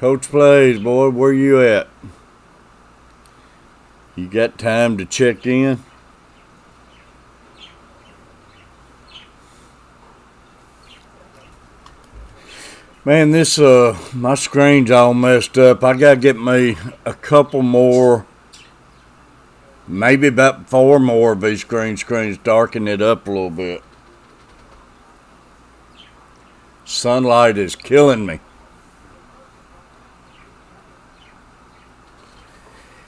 Coach Plays, boy, where you at? You got time to check in? Man, this my screen's all messed up. I gotta get me a couple more, maybe about 4 more of these green screens, darken it up a little bit. Sunlight is killing me.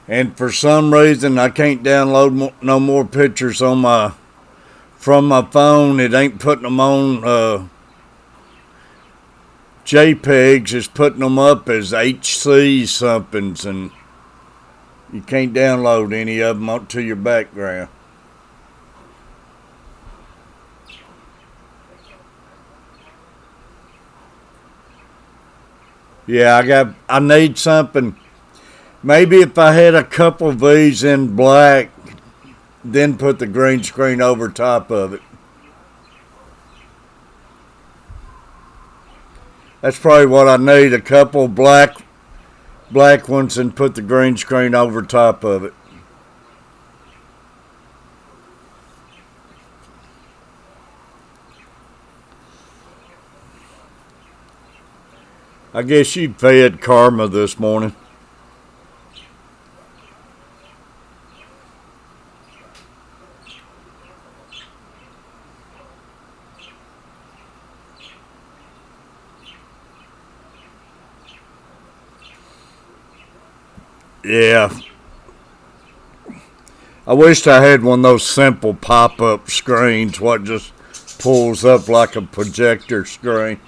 And for some reason, I can't download no more pictures on from my phone. It ain't putting them on JPEGs. It's putting them up as HC somethings, and you can't download any of them up to your background. Yeah, I need something. Maybe if I had a couple of these in black, then put the green screen over top of it. That's probably what I need, a couple black ones and put the green screen over top of it. I guess you fed Karma this morning. Yeah. I wished I had one of those simple pop-up screens, what just pulls up like a projector screen.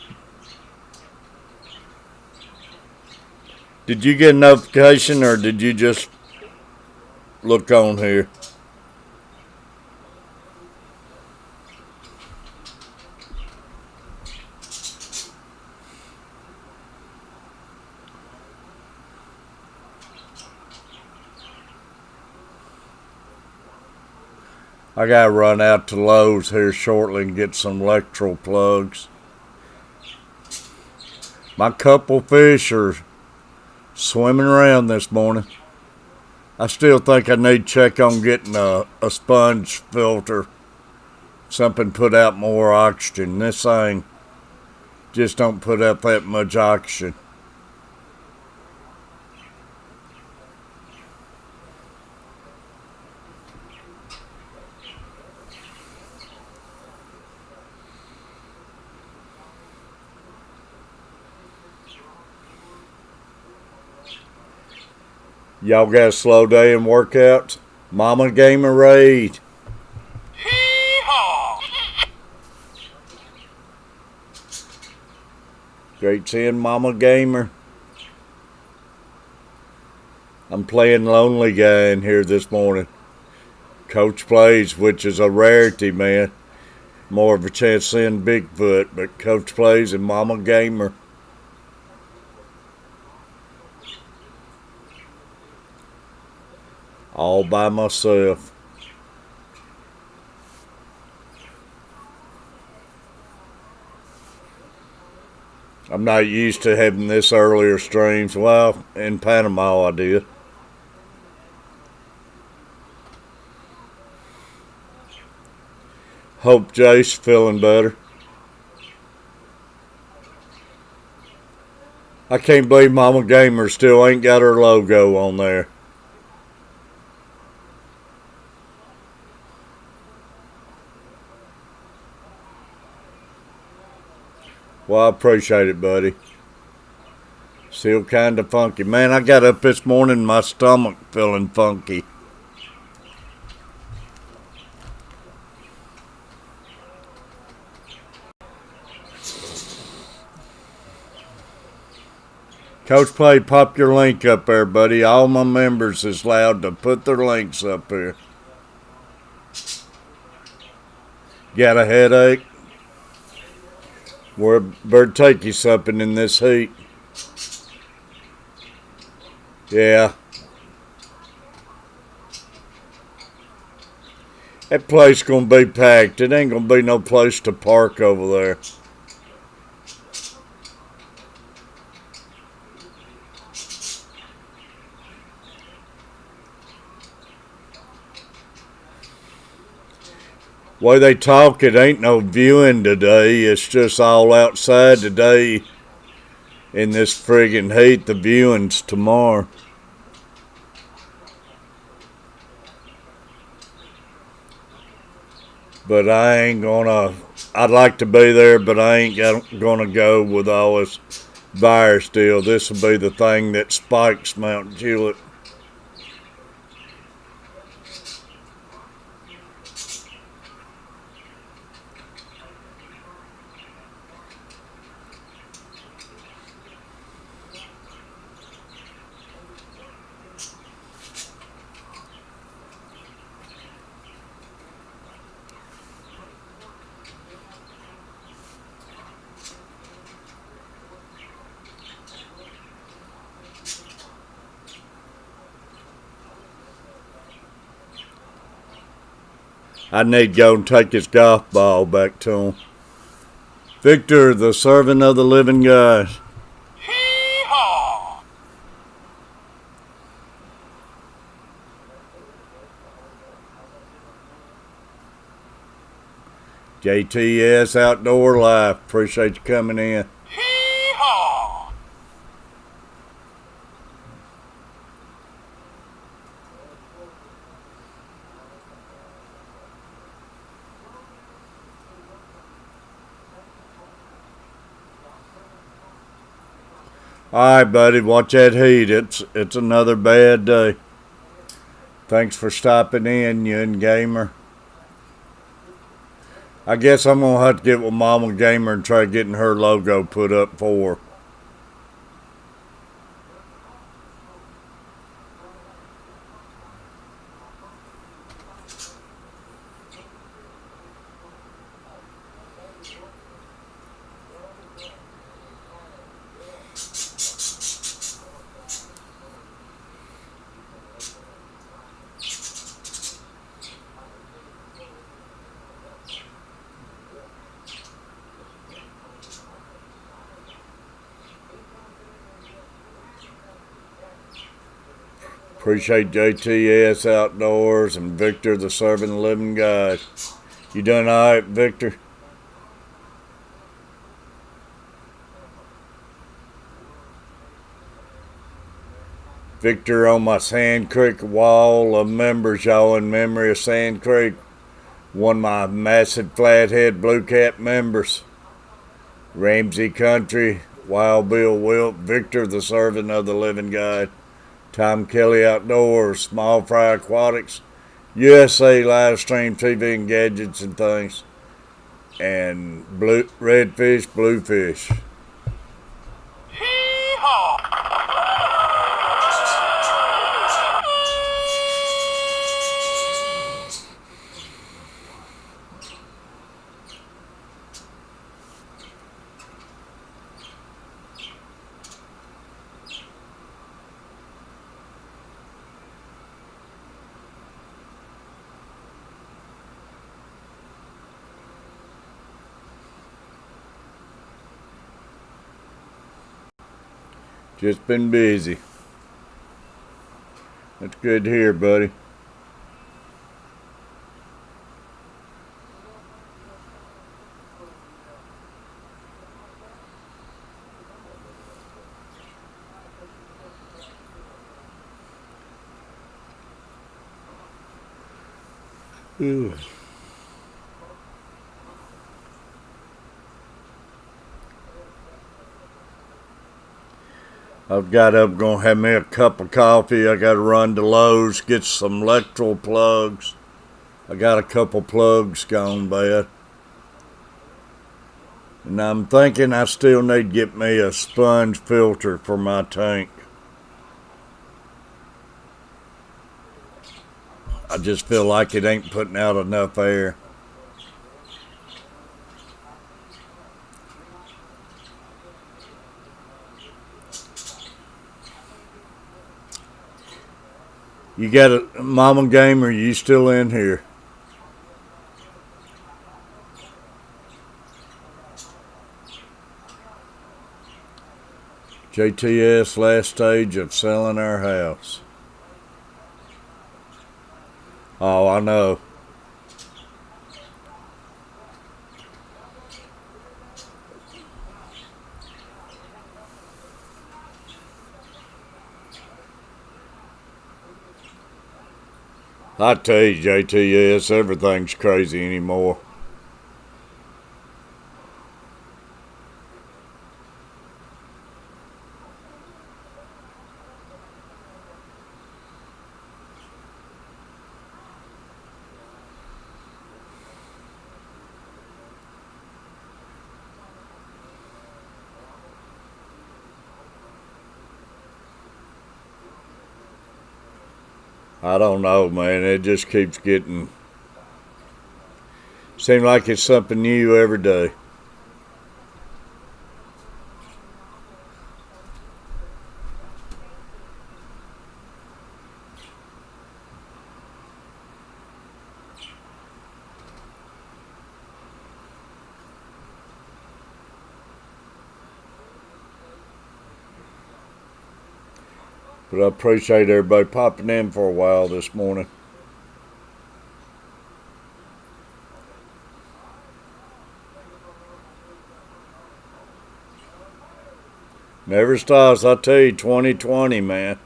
Did you get a notification or did you just look on here? I gotta run out to Lowe's here shortly and get some electrical plugs. My couple fish are swimming around this morning. I still think I need to check on getting a sponge filter. Something put out more oxygen. This thing just don't put out that much oxygen. Y'all got a slow day in workouts? Mama Gamer Raid. Great seeing Mama Gamer. I'm playing Lonely Guy in here this morning. Coach Plays, which is a rarity, man. More of a chance seeing Bigfoot, but Coach Plays and Mama Gamer. All by myself. I'm not used to having this earlier streams. Well, in Panama I did. Hope Jace feeling better. I can't believe Mama Gamer still ain't got her logo on there. Well, I appreciate it, buddy. Still kind of funky. Man, I got up this morning, my stomach feeling funky. Coach Play, pop your link up there, buddy. All my members is allowed to put their links up here. Got a headache? Where bird take you something in this heat? Yeah. That place gonna be packed. It ain't gonna be no place to park over there. Way they talk, it ain't no viewing today. It's just all outside today in this friggin' heat. The viewing's tomorrow. But I ain't gonna. I'd like to be there, but I ain't gonna go with all this virus deal. This will be the thing that spikes Mount Juliet. I need to go and take his golf ball back to him. Victor, the servant of the living God. Hee-haw! JTS Outdoor Life. Appreciate you coming in. Hee-haw! Alright, buddy, watch that heat. It's another bad day. Thanks for stopping in, you and Gamer. I guess I'm gonna have to get with Mama Gamer and try getting her logo put up for her. Appreciate JTS Outdoors and Victor, the servant of the living God. You doing alright, Victor? Victor on my Sand Creek wall of members, y'all, in memory of Sand Creek. One of my massive Flathead Blue Cap members. Ramsey Country, Wild Bill Wilt, Victor, the servant of the living God. Tom Kelly Outdoors, Small Fry Aquatics, USA Livestream TV and Gadgets and Things, and Redfish, Bluefish. Hee-haw! Just been busy. That's good to hear, buddy. Ooh. I've got up, gonna have me a cup of coffee. I gotta run to Lowe's, get some electrical plugs. I got a couple plugs gone bad. And I'm thinking I still need to get me a sponge filter for my tank. I just feel like it ain't putting out enough air. You got a Mama Gamer, you still in here? JTS, last stage of selling our house. Oh, I know. I tell you, JTS, everything's crazy anymore. I don't know, man. It just keeps getting... Seems like it's something new every day. But I appreciate everybody popping in for a while this morning. Never stops. I tell you, 2020, man.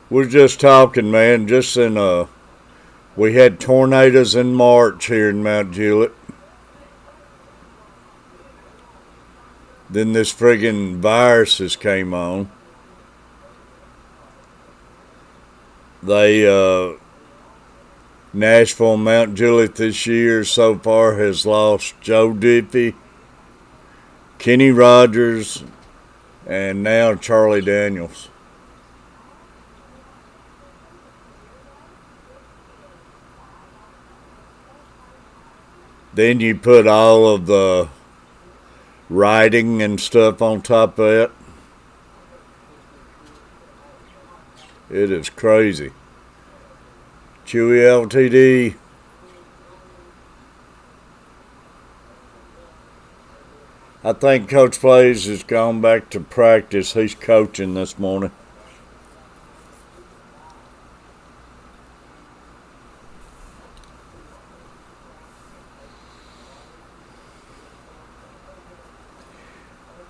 We're just talking, man. Just in, we had tornadoes in March here in Mount Juliet. Then this friggin' viruses came on. Nashville, Mount Juliet this year so far has lost Joe Diffie, Kenny Rogers, and now Charlie Daniels. Then you put all of the writing and stuff on top of it. It is crazy. Chewy LTD. I think Coach Plays has gone back to practice. He's coaching this morning.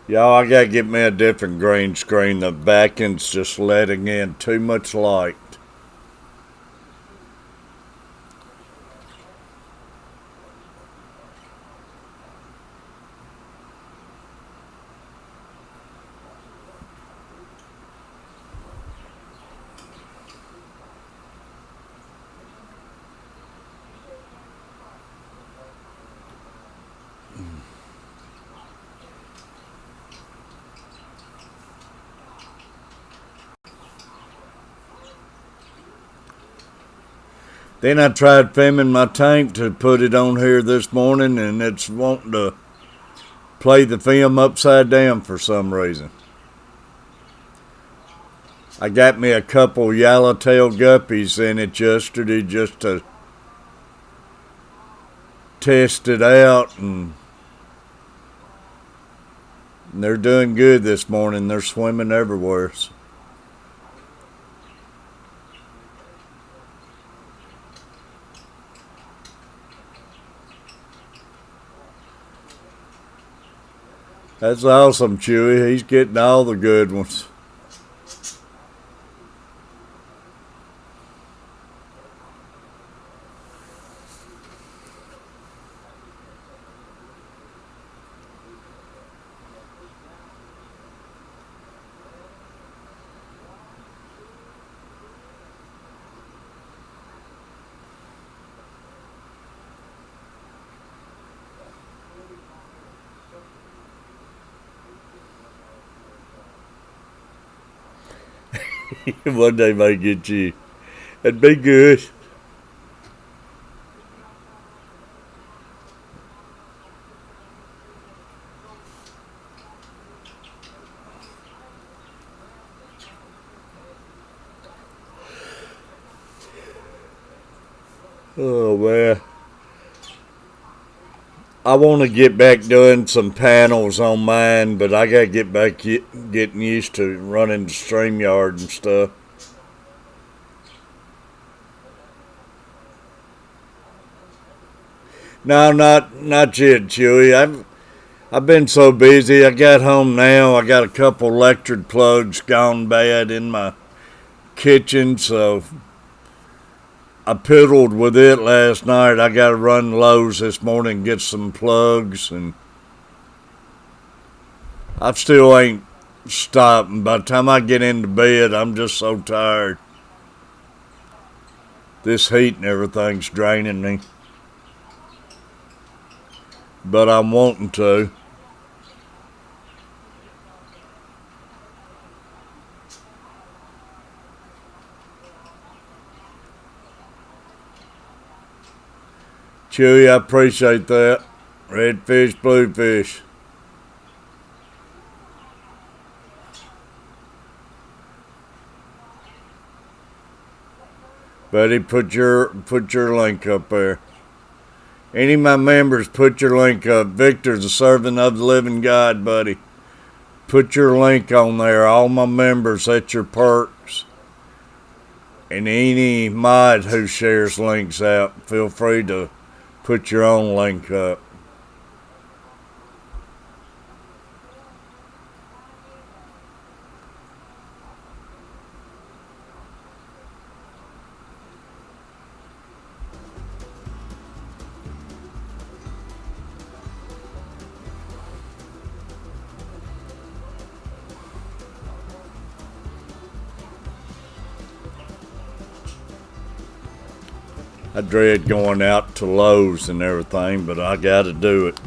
Y'all, I gotta get me a different green screen. The back end's just letting in too much light. Then I tried filming my tank to put it on here this morning, and it's wanting to play the film upside down for some reason. I got me a couple yellowtail guppies in it yesterday just to test it out, and they're doing good this morning. They're swimming everywhere. That's awesome, Chewy. He's getting all the good ones. One day might get you. It'd be good. Oh, man. I want to get back doing some panels on mine, but I got to get back getting used to running the StreamYard and stuff. No, not yet, Chewy. I've been so busy. I got home now. I got a couple electric plugs gone bad in my kitchen, so I piddled with it last night. I got to run Lowe's this morning and get some plugs, and I still ain't stopping. By the time I get into bed, I'm just so tired. This heat and everything's draining me. But I'm wanting to. Chewy, I appreciate that. Red fish, blue fish. Buddy, put your link up there. Any of my members, put your link up. Victor's a servant of the living God, buddy. Put your link on there. All my members, that's your perks. And any mod who shares links out, feel free to put your own link up. I dread going out to Lowe's and everything, but I gotta do it.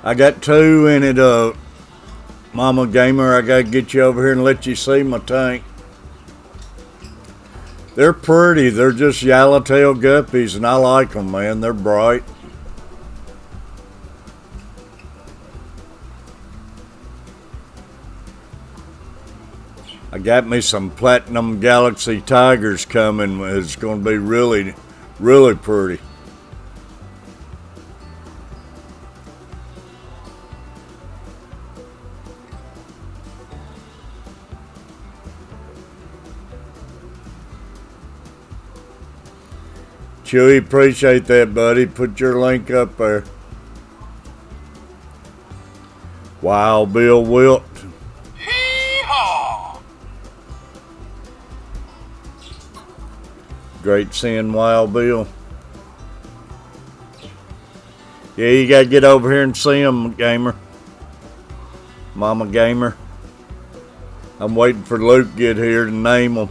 I got two in it, Mama Gamer. I gotta get you over here and let you see my tank. They're pretty. They're just yellowtail guppies, and I like them, man. They're bright. I got me some Platinum Galaxy Tigers coming. It's going to be really, really pretty. Chewy, appreciate that, buddy. Put your link up there. Wild Bill Wilt. Hee-haw! Great seeing Wild Bill. Yeah, you gotta get over here and see him, Gamer. Mama Gamer. I'm waiting for Luke to get here to name them.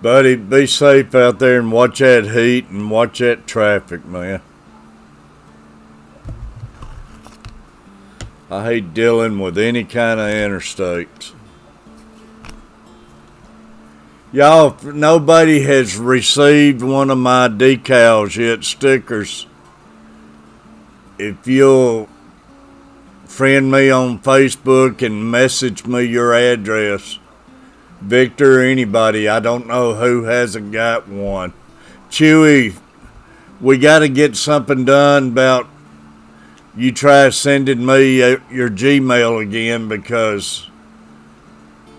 Buddy, be safe out there and watch that heat and watch that traffic, man. I hate dealing with any kind of interstates. Y'all, if nobody has received one of my decals yet, stickers, if you'll friend me on Facebook and message me your address, Victor or anybody, I don't know who hasn't got one. Chewy, we got to get something done about you try sending me your Gmail again, because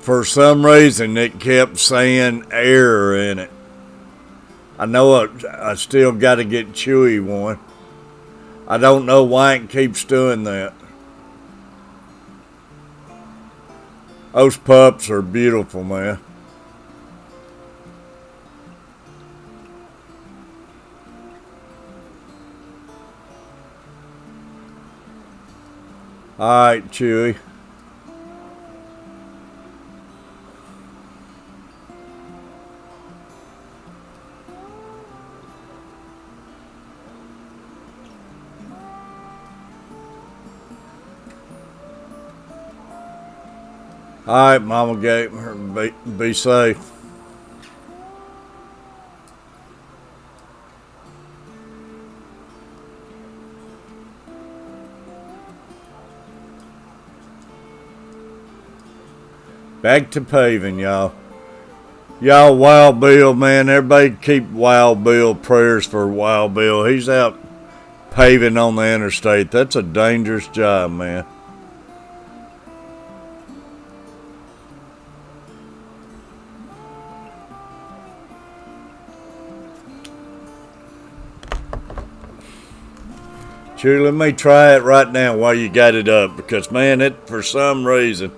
for some reason it kept saying error in it. I know I still got to get Chewy one. I don't know why it keeps doing that. Those pups are beautiful, man. All right, Chewy. All right, Mama Gamer, be safe. Back to paving, y'all. Y'all, Wild Bill, man. Everybody keep Wild Bill prayers for Wild Bill. He's out paving on the interstate. That's a dangerous job, man. Sure, let me try it right now while you got it up, because man, it for some reason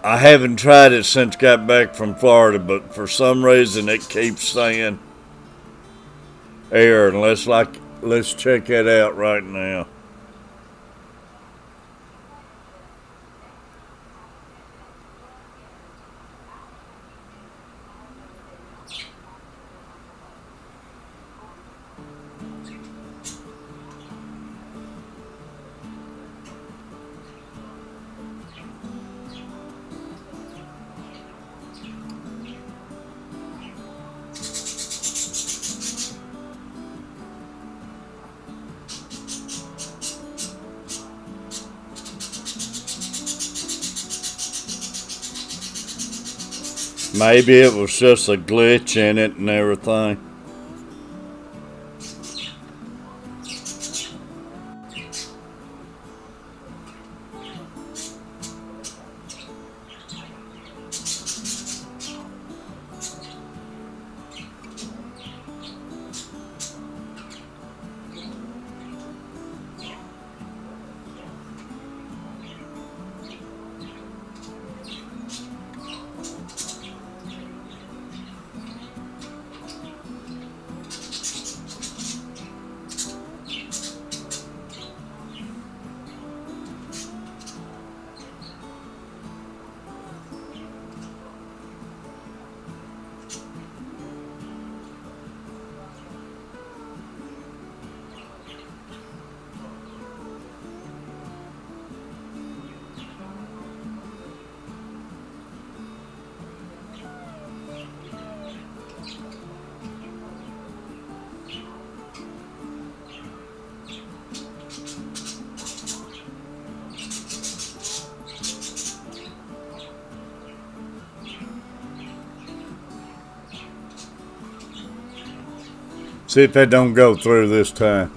I haven't tried it since got back from Florida, but for some reason it keeps saying error. And let's check it out right now. Maybe it was just a glitch in it and everything. See if that don't go through this time.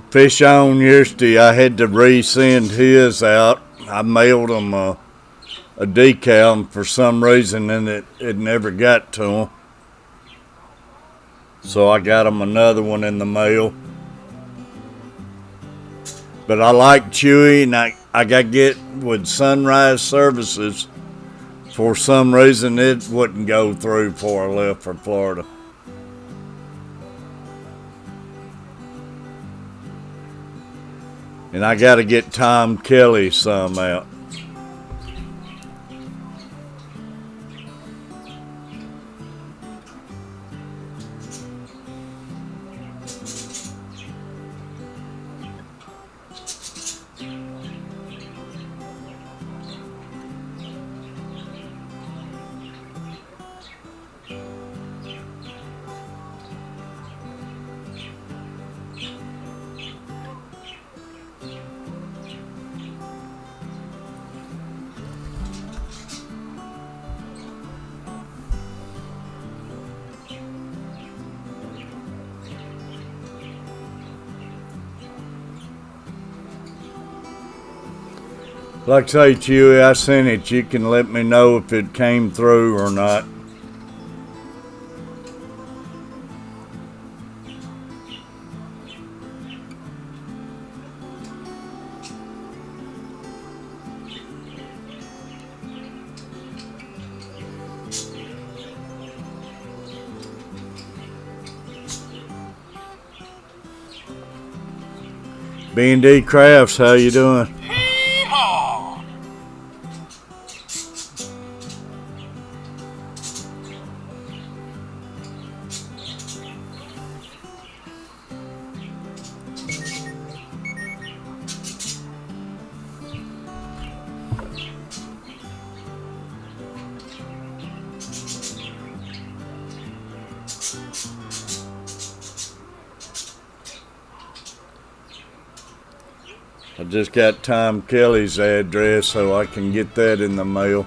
Fish on yesterday, I had to resend his out. I mailed him a decal, and for some reason, and it never got to him. So I got him another one in the mail. But I like Chewy, and I got to get with Sunrise Services. For some reason, it wouldn't go through before I left for Florida. And I got to get Tom Kelly some out. Like I say, Chewy, I sent it. You can let me know if it came through or not. B&D Crafts, how you doing? Hee-haw! I just got Tom Kelly's address so I can get that in the mail.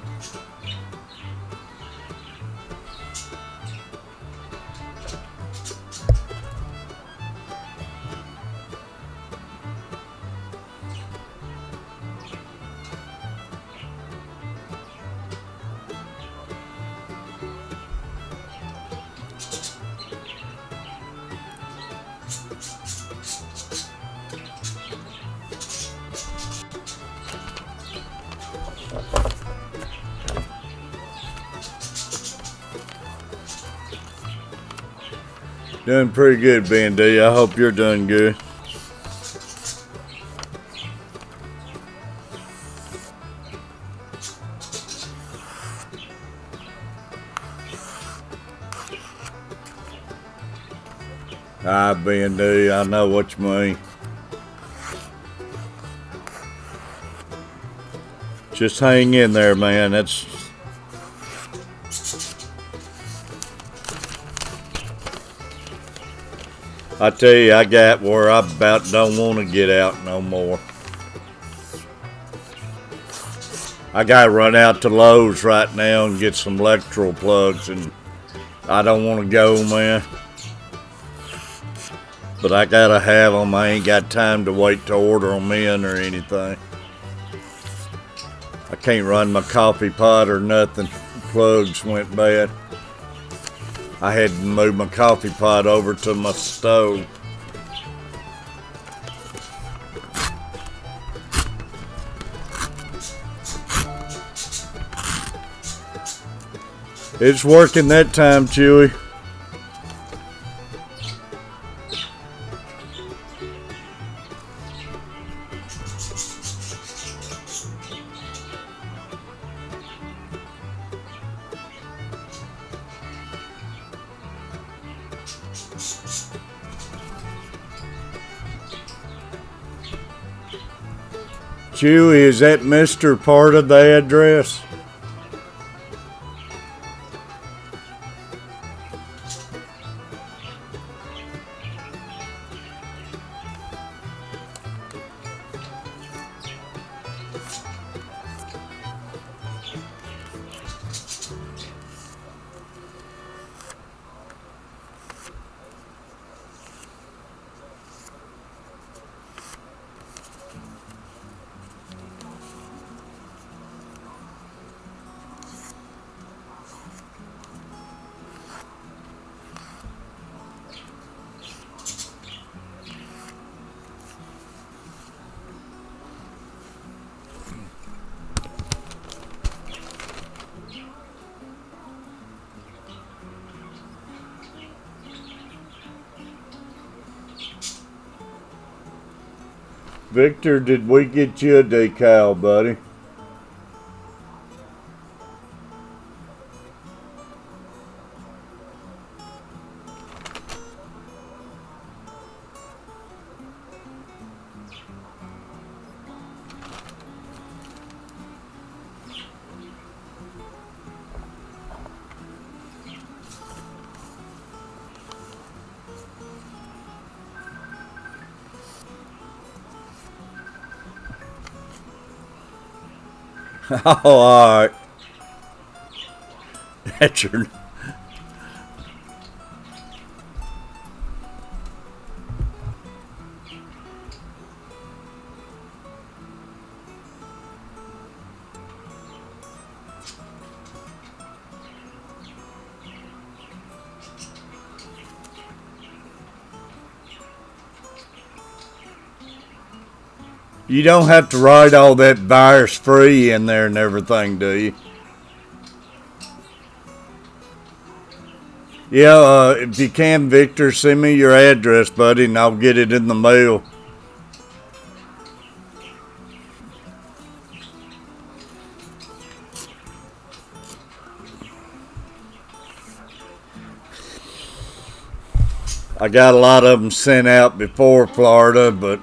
Doing pretty good, B&D. I hope you're doing good. B&D, I know what you mean. Just hang in there, man. I tell you, I got where I about don't want to get out no more. I gotta run out to Lowe's right now and get some electrical plugs, and I don't want to go, man. But I gotta have them. I ain't got time to wait to order them in or anything. I can't run my coffee pot or nothing. Plugs went bad. I had to move my coffee pot over to my stove. It's working that time, Chewy. Chewy, is that Mr. part of the address? Victor, did we get you a decal, buddy? Oh, all right. That's your... You don't have to write all that virus free in there and everything, do you? Yeah, if you can, Victor, send me your address, buddy, and I'll get it in the mail. I got a lot of them sent out before Florida, but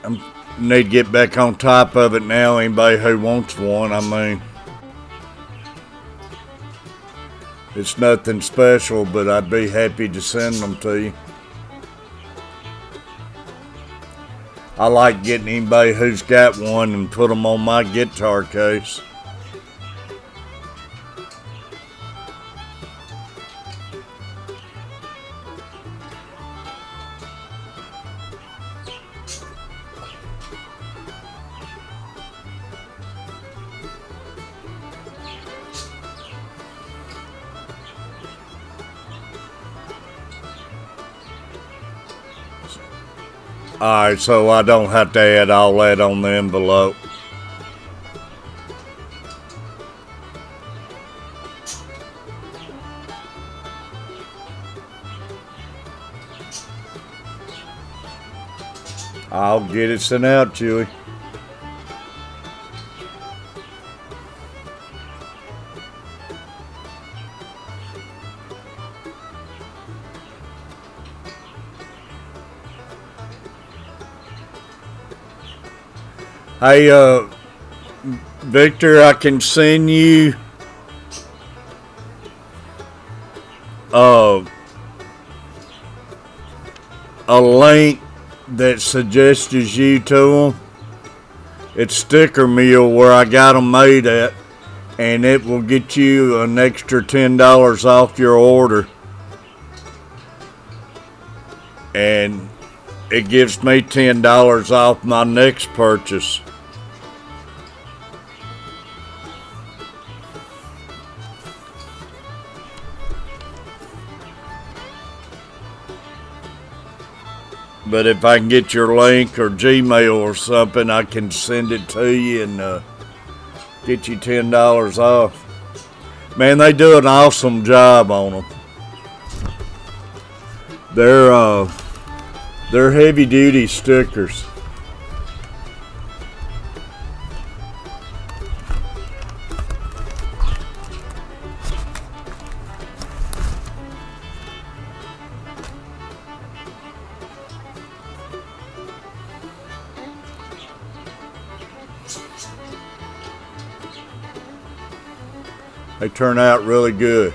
I need to get back on top of it now. Anybody who wants one, I mean, it's nothing special, but I'd be happy to send them to you. I like getting anybody who's got one and put them on my guitar case. Alright, so I don't have to add all that on the envelope. I'll get it sent out, Chewy. Hey, Victor, I can send you a link that suggests you to them. It's Sticker Mill where I got them made at, and it will get you an extra $10 off your order. And it gives me $10 off my next purchase. But if I can get your link or Gmail or something, I can send it to you and get you $10 off. Man, they do an awesome job on them. They're heavy duty stickers. They turn out really good.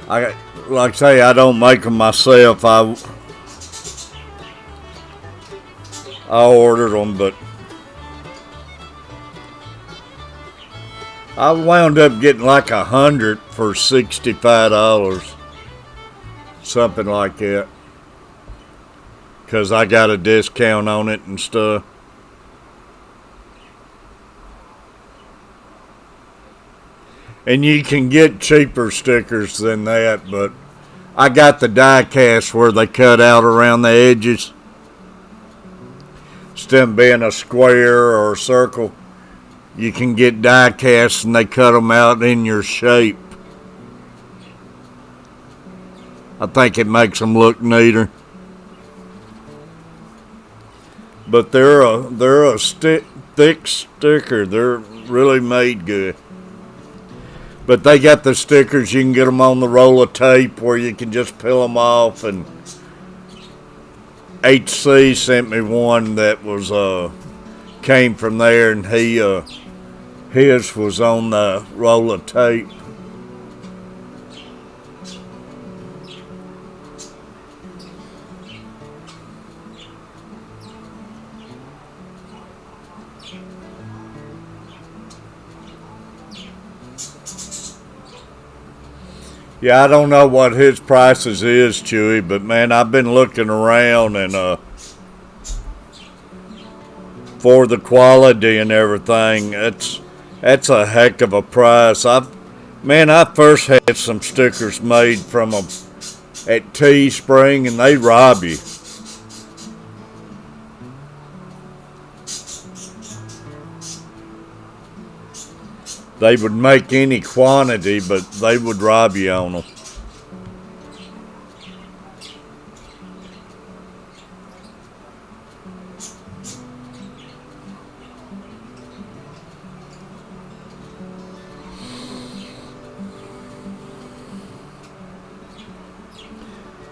Like I say, I don't make them myself. I ordered them, but I wound up getting like 100 for $65, something like that, because I got a discount on it and stuff. And you can get cheaper stickers than that, but I got the die cast where they cut out around the edges. Instead of being a square or a circle, you can get die cast and they cut them out in your shape. I think it makes them look neater. But they're a thick sticker. They're really made good. But they got the stickers, you can get them on the roll of tape where you can just peel them off. And HC sent me one that was came from there, and his was on the roll of tape. Yeah, I don't know what his prices is, Chewy, but man, I've been looking around and for the quality and everything, that's a heck of a price. I first had some stickers made from them at Teespring, and they rob you. They would make any quantity, but they would rob you on them.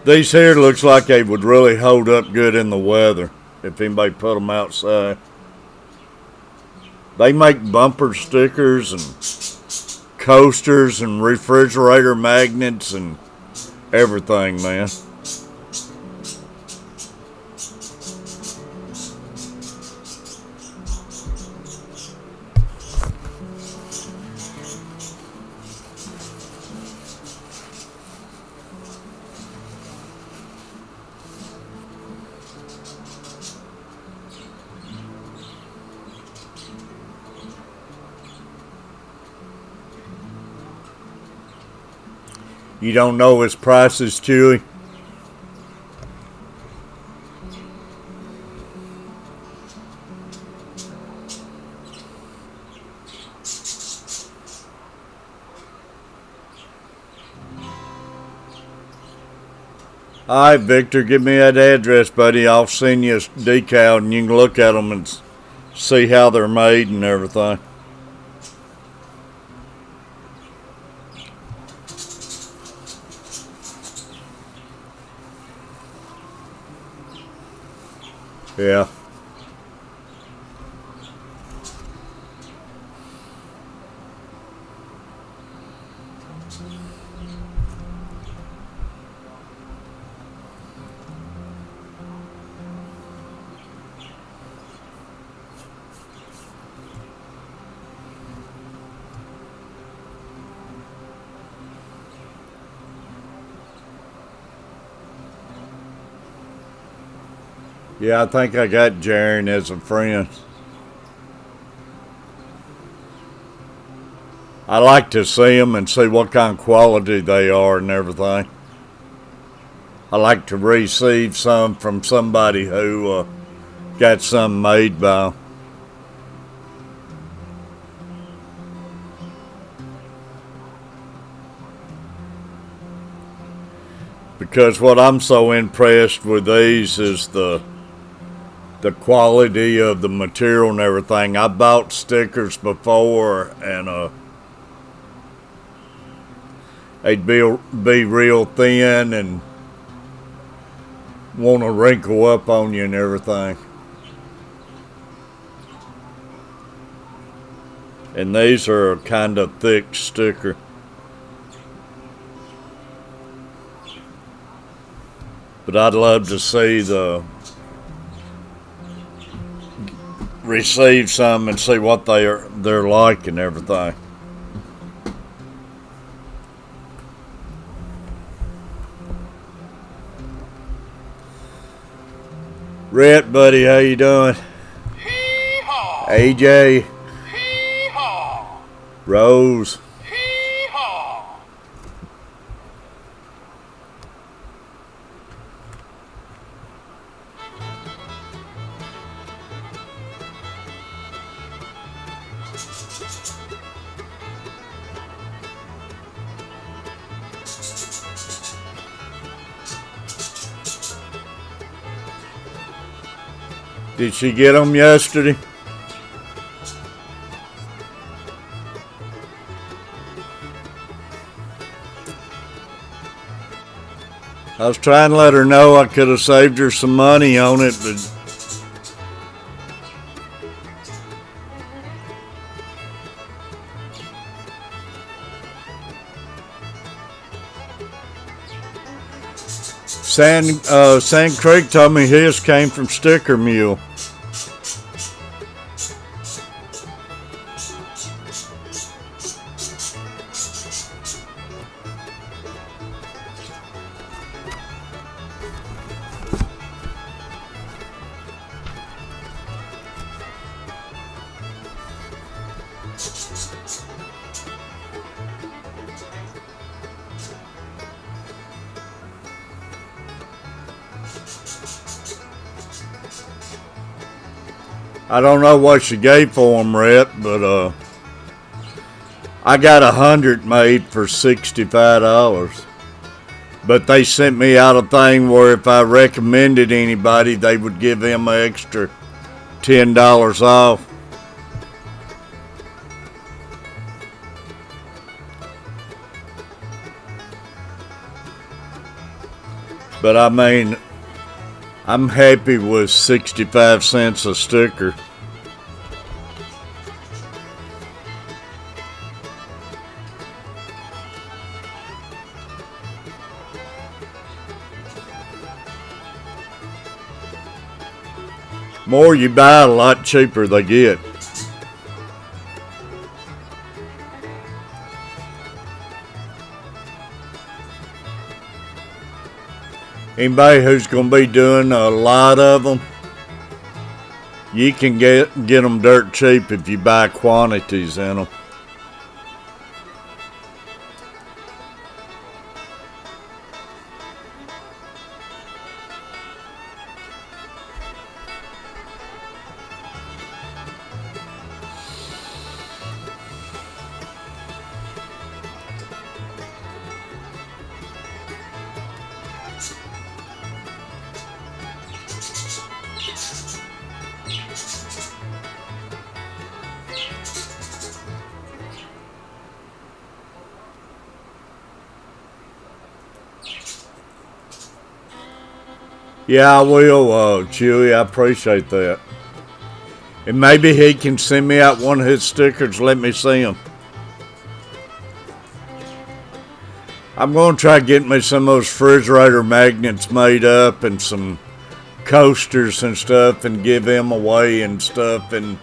These here looks like they would really hold up good in the weather if anybody put them outside. They make bumper stickers and coasters and refrigerator magnets and everything, man. You don't know his prices, Chewy? Alright, Victor, give me that address, buddy. I'll send you a decal and you can look at them and see how they're made and everything. Yeah. Yeah, I think I got Jaren as a friend. I like to see them and see what kind of quality they are and everything. I like to receive some from somebody who got some made by 'em. Because what I'm so impressed with these is the quality of the material and everything. I bought stickers before and they'd be real thin and want to wrinkle up on you and everything. And these are a kind of thick sticker. But I'd love to see receive some and see what they're like and everything. Rhett, buddy, how you doing? Hee-haw! AJ, Hee-haw! Rose. Hee-haw! Did she get them yesterday? I was trying to let her know I could have saved her some money on it, but Sand Creek told me his came from Sticker Mule. I don't know what she gave for them, Rhett, but I got 100 made for $65. But they sent me out a thing where if I recommended anybody, they would give them an extra $10 off. But I mean, I'm happy with 65 cents a sticker. More you buy, a lot cheaper they get. Anybody who's going to be doing a lot of them, you can get them dirt cheap if you buy quantities in them. Yeah, I will, Chewy. I appreciate that. And maybe he can send me out one of his stickers. Let me see them. I'm going to try to get me some of those refrigerator magnets made up and some coasters and stuff and give them away and stuff and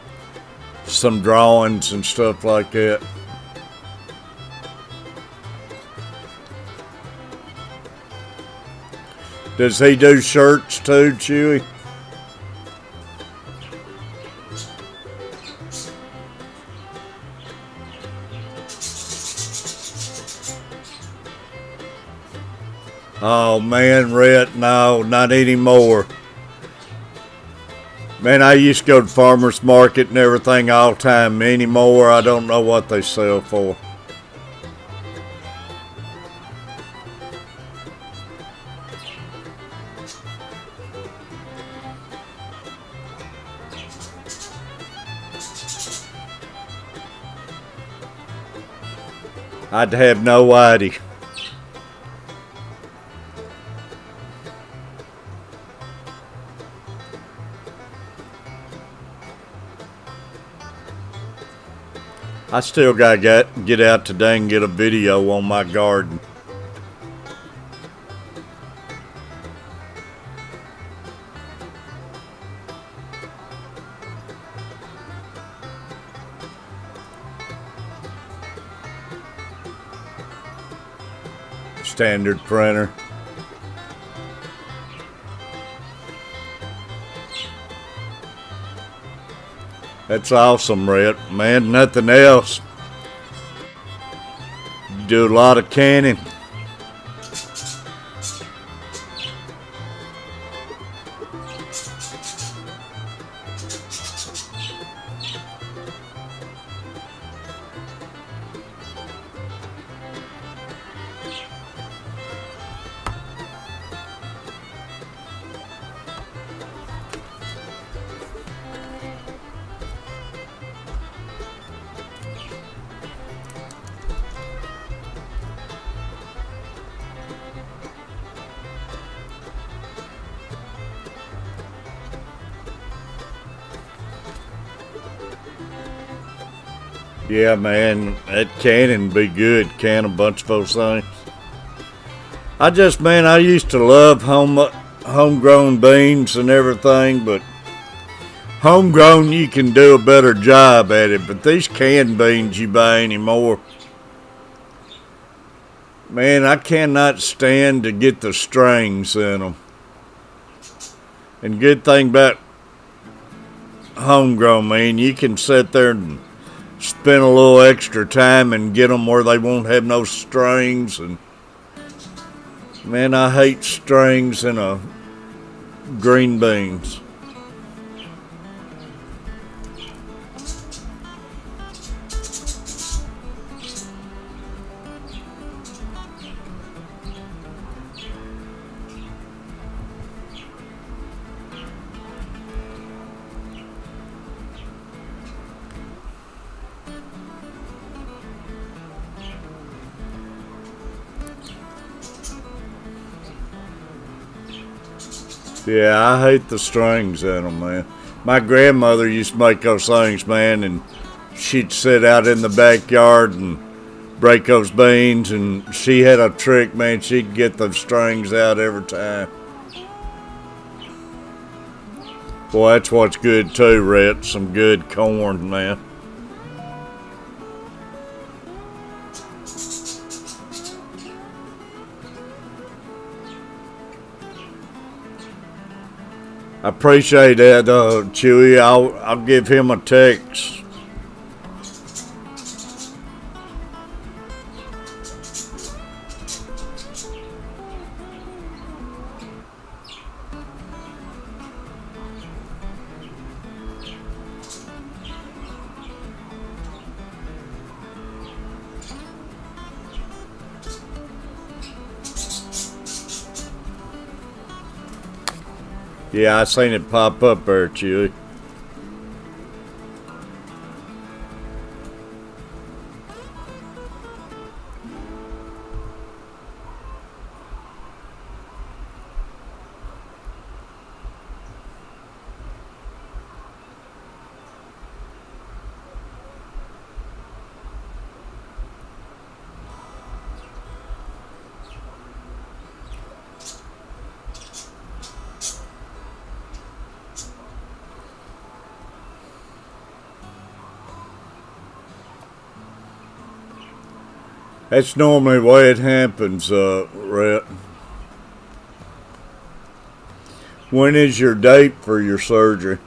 some drawings and stuff like that. Does he do shirts too, Chewy? Oh man, Rhett, no, not anymore. Man, I used to go to farmer's market and everything all the time. Anymore, I don't know what they sell for. I'd have no idea. I still gotta get out today and get a video on my garden. Standard printer. That's awesome, Rhett. Man, nothing else. You do a lot of canning. Yeah, man, that canning be good. Can a bunch of those things. I used to love homegrown beans and everything, but homegrown you can do a better job at it. But these canned beans you buy anymore, man, I cannot stand to get the strings in them. And good thing about homegrown, man, you can sit there and spend a little extra time and get them where they won't have no strings. And man, I hate strings in a green beans. Yeah, I hate the strings in them, man. My grandmother used to make those things, man, and she'd sit out in the backyard and break those beans, and she had a trick, man. She'd get the strings out every time. Boy, that's what's good too, Rhett. Some good corn, man. I appreciate that, Chewy. I'll give him a text. Yeah, I seen it pop up there, Chewy. That's normally the way it happens, Rhett. When is your date for your surgery?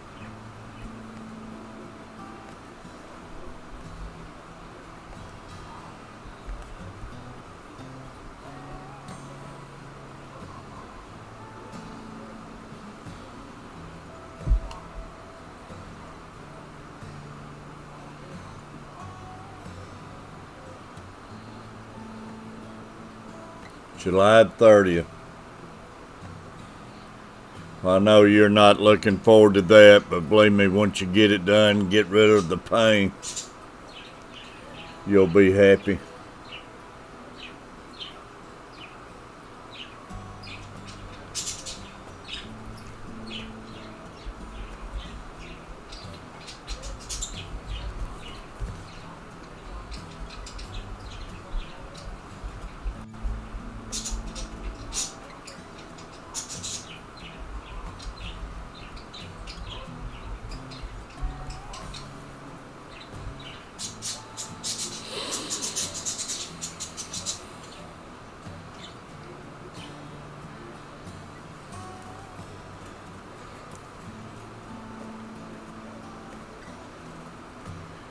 July 30th. I know you're not looking forward to that, but believe me, once you get it done, get rid of the pain, you'll be happy.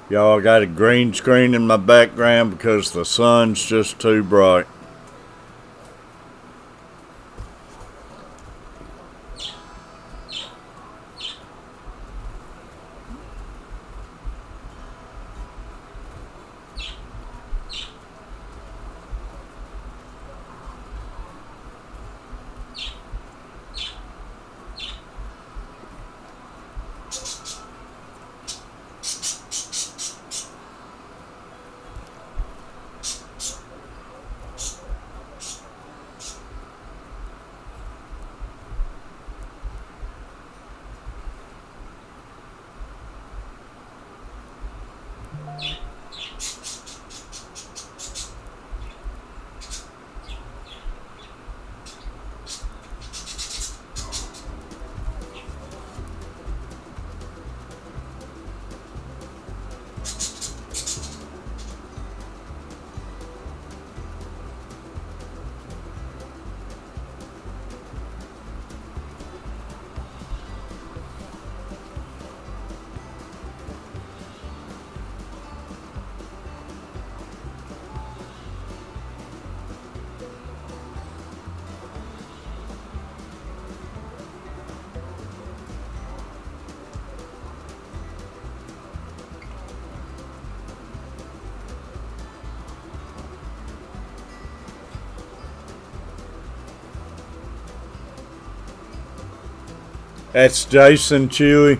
Y'all, got a green screen in my background because the sun's just too bright. That's Jason, Chewy.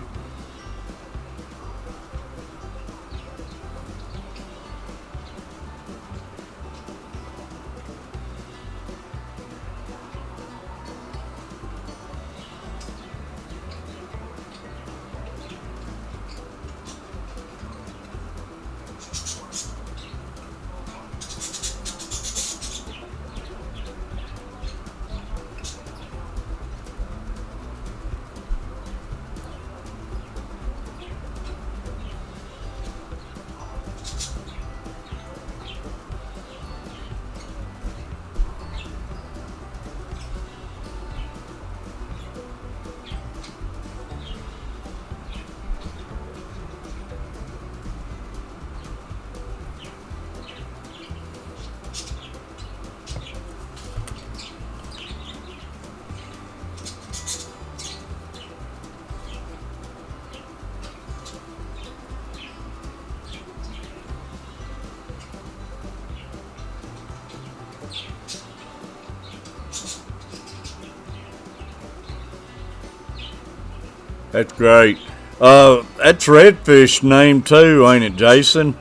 That's great. That's redfish name too, ain't it, Jason?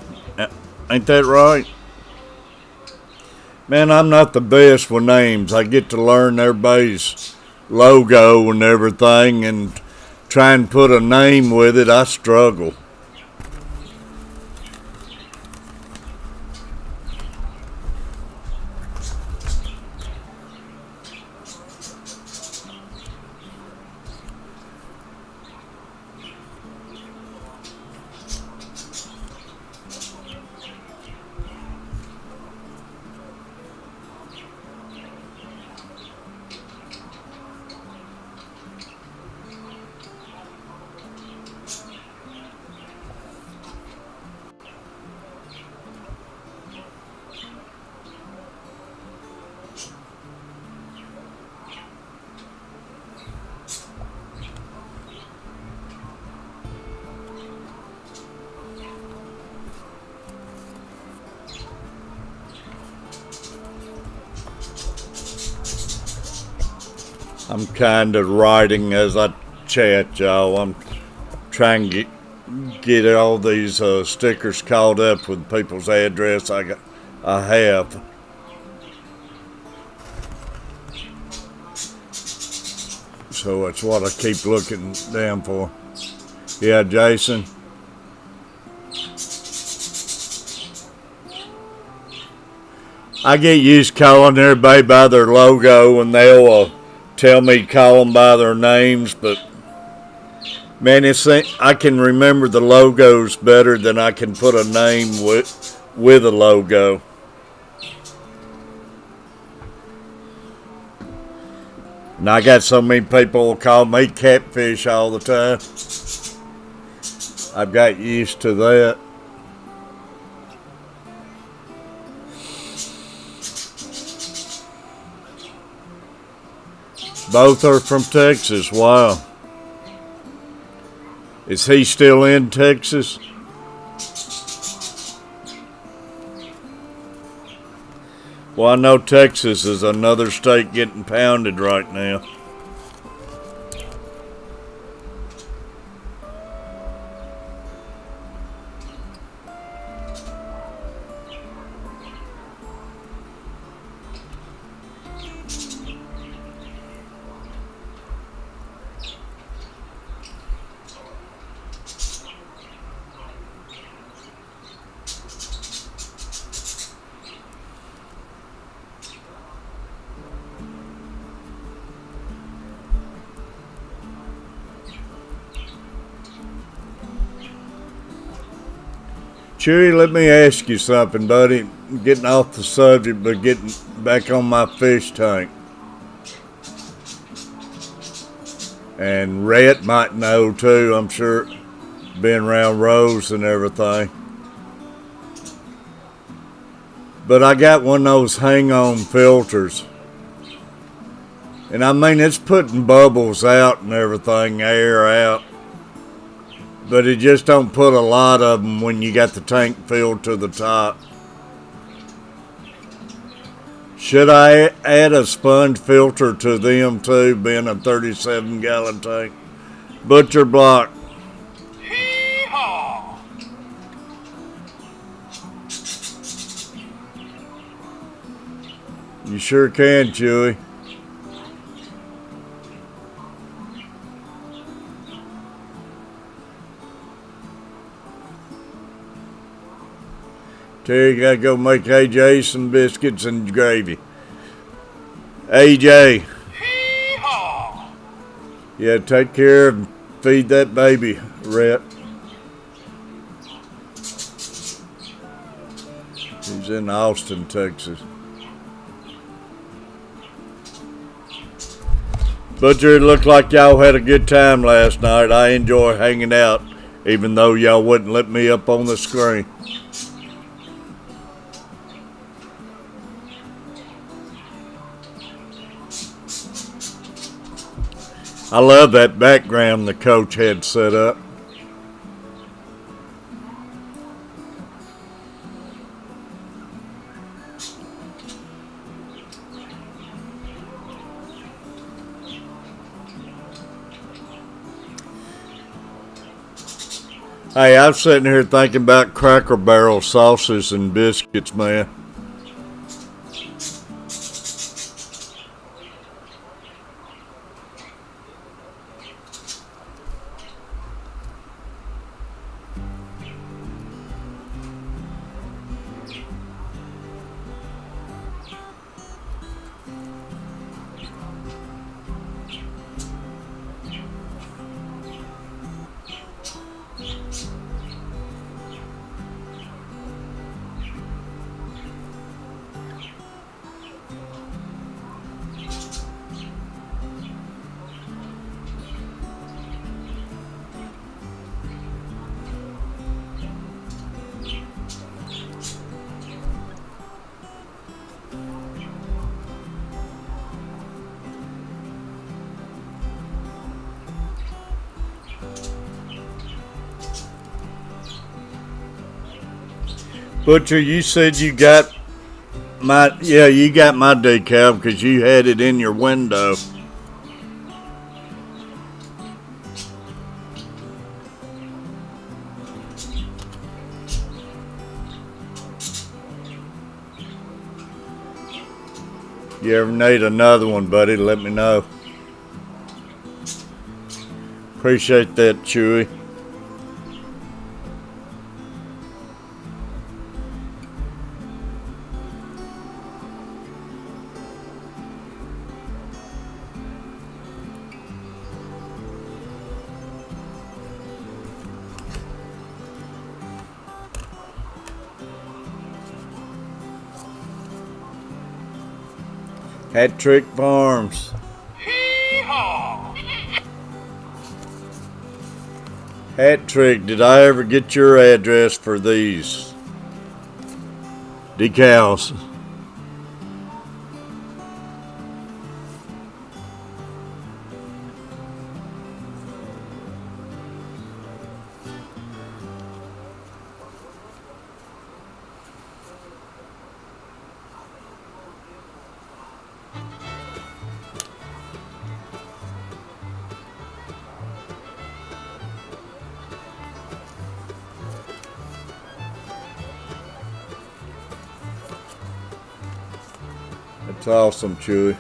Ain't that right? Man, I'm not the best with names. I get to learn everybody's logo and everything, and try and put a name with it, I struggle. I'm kind of writing as I chat, y'all. I'm trying to get all these stickers caught up with people's address I have. So that's what I keep looking down for. Yeah, Jason. I get used to calling everybody by their logo, and they'll tell me to call them by their names, but man, I can remember the logos better than I can put a name with a logo. And I got so many people call me Catfish all the time. I've got used to that. Both are from Texas. Wow. Is he still in Texas? Well, I know Texas is another state getting pounded right now. Chewy, let me ask you something, buddy. Getting off the subject, but getting back on my fish tank. And Rhett might know too, I'm sure, being around Rose and everything. But I got one of those hang-on filters. And I mean, it's putting bubbles out and everything, air out. But it just don't put a lot of them when you got the tank filled to the top. Should I add a sponge filter to them too, being a 37-gallon tank? Butcher Block. Hee-haw! You sure can, Chewy. Terry, gotta go make AJ some biscuits and gravy. AJ. Hee-haw! Yeah, take care and feed that baby, Rhett. He's in Austin, Texas. Butcher, it looked like y'all had a good time last night. I enjoy hanging out, even though y'all wouldn't let me up on the screen. I love that background the coach had set up. Hey, I'm sitting here thinking about Cracker Barrel sauces and biscuits, man. Butcher, you said you got you got my decal because you had it in your window. You ever need another one, buddy, let me know. Appreciate that, Chewy. Hat Trick Farms. Hee-haw! Hat Trick, did I ever get your address for these decals? That's awesome, Chewy.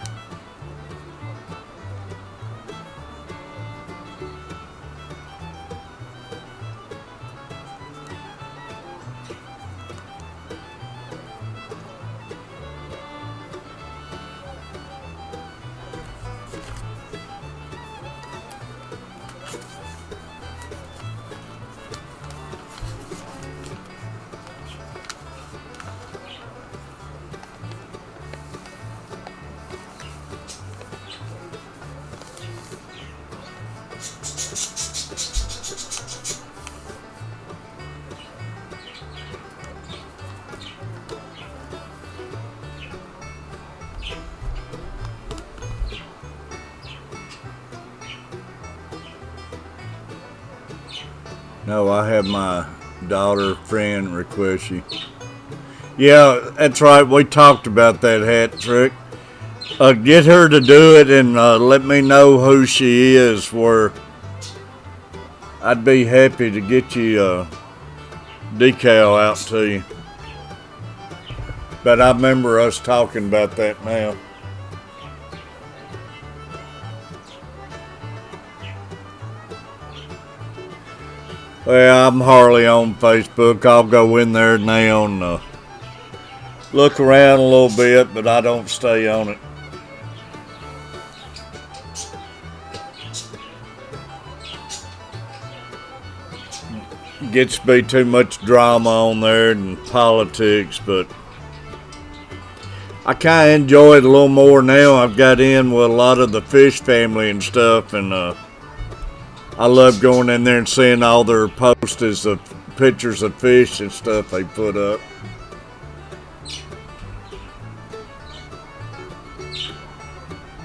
No, I have my daughter friend request you. Yeah, that's right. We talked about that Hat Trick. Get her to do it and let me know who she is, where I'd be happy to get you a decal out to you. But I remember us talking about that now. Well, I'm hardly on Facebook. I'll go in there now and look around a little bit, but I don't stay on it. Gets to be too much drama on there and politics, but I kind of enjoy it a little more now. I've got in with a lot of the Fish family and stuff, and I love going in there and seeing all their posters of pictures of fish and stuff they put up.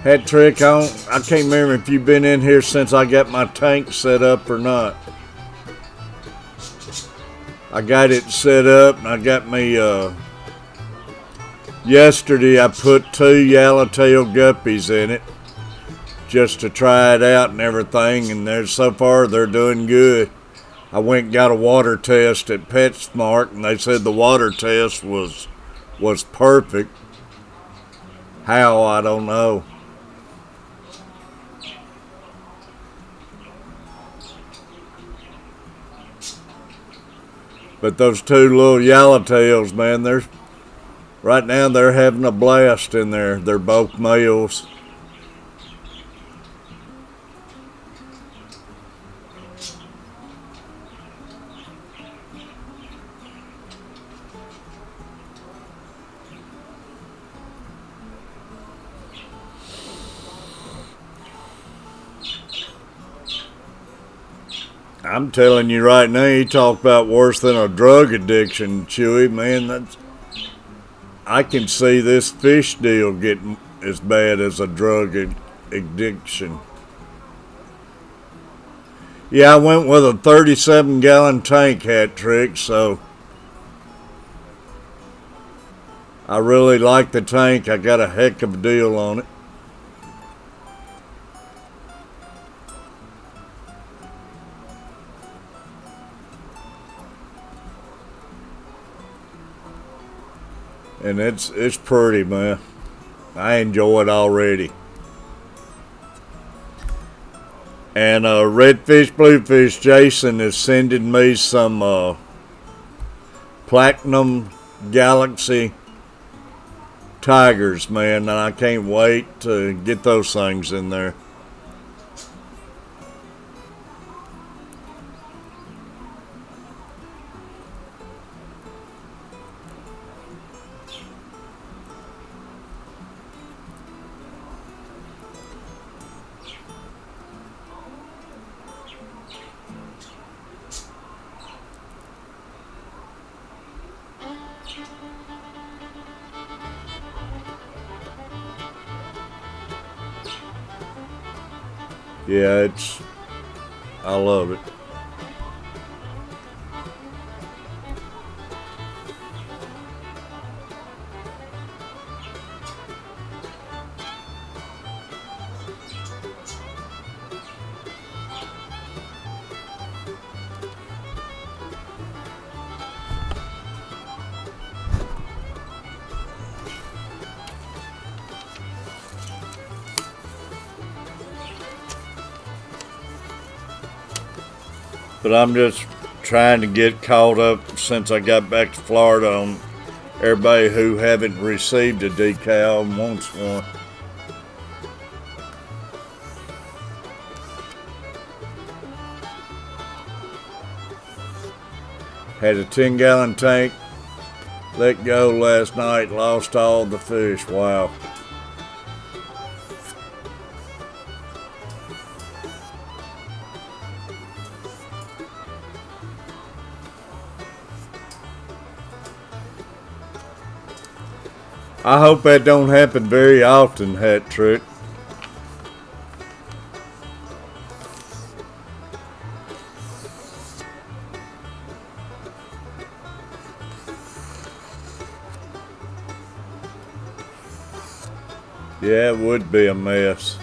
Hat Trick, I can't remember if you've been in here since I got my tank set up or not. I got it set up and I got me, yesterday I put 2 yellowtail guppies in it just to try it out and everything, and so far they're doing good. I went and got a water test at PetSmart, and they said the water test was perfect. How, I don't know. But those two little yellowtails, man, right now they're having a blast in there. They're both males. I'm telling you right now, you talk about worse than a drug addiction, Chewy, man. I can see this fish deal getting as bad as a drug addiction. Yeah, I went with a 37-gallon tank, hat trick, so I really like the tank. I got a heck of a deal on it. And it's pretty, man. I enjoy it already. And Redfish Bluefish Jason is sending me some Platinum Galaxy Tigers, man, and I can't wait to get those things in there. Yeah, I love it. But I'm just trying to get caught up since I got back to Florida on everybody who haven't received a decal and wants one. Had a 10-gallon tank, let go last night, lost all the fish. Wow. I hope that don't happen very often, Hat Trick. Yeah, it would be a mess.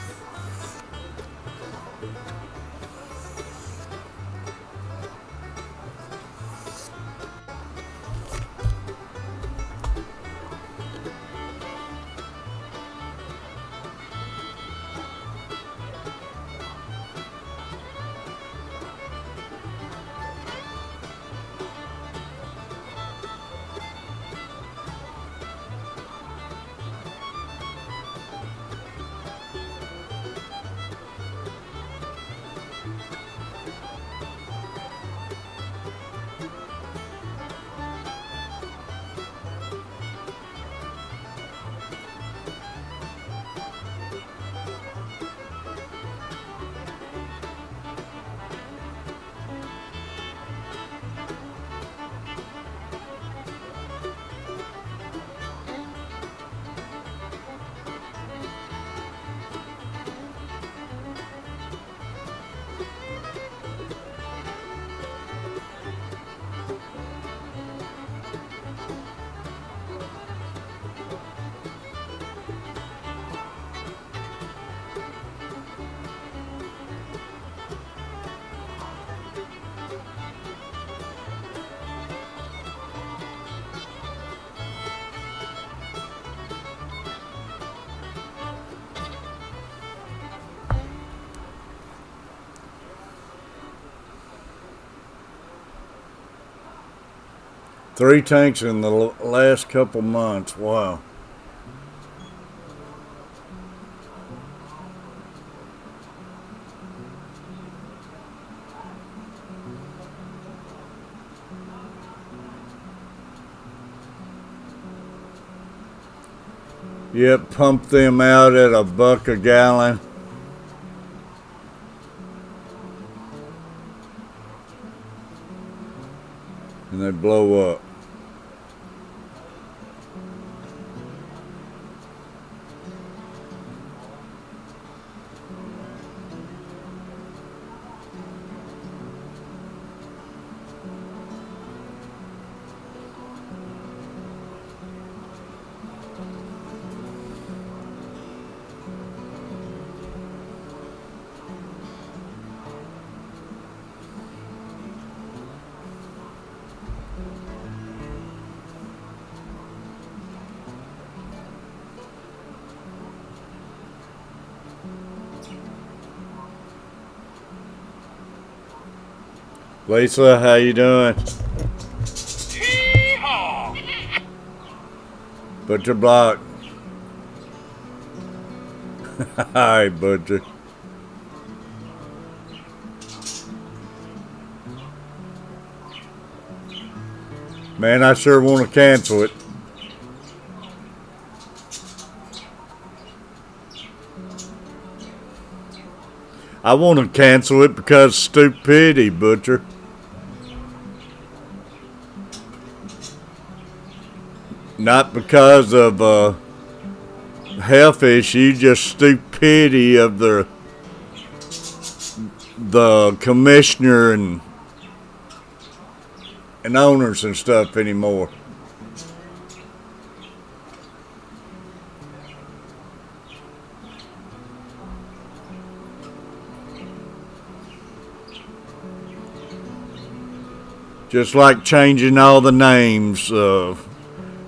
3 tanks in the last couple months. Wow. Yep, pump them out at $1 a gallon. And they blow up. Lisa, how you doing? Hee-haw! Butcher Block. Hi, Butcher. Man, I sure want to cancel it. I want to cancel it because stupidity, Butcher. Not because of health issue, just stupidity of the commissioner and owners and stuff anymore. Just like changing all the names of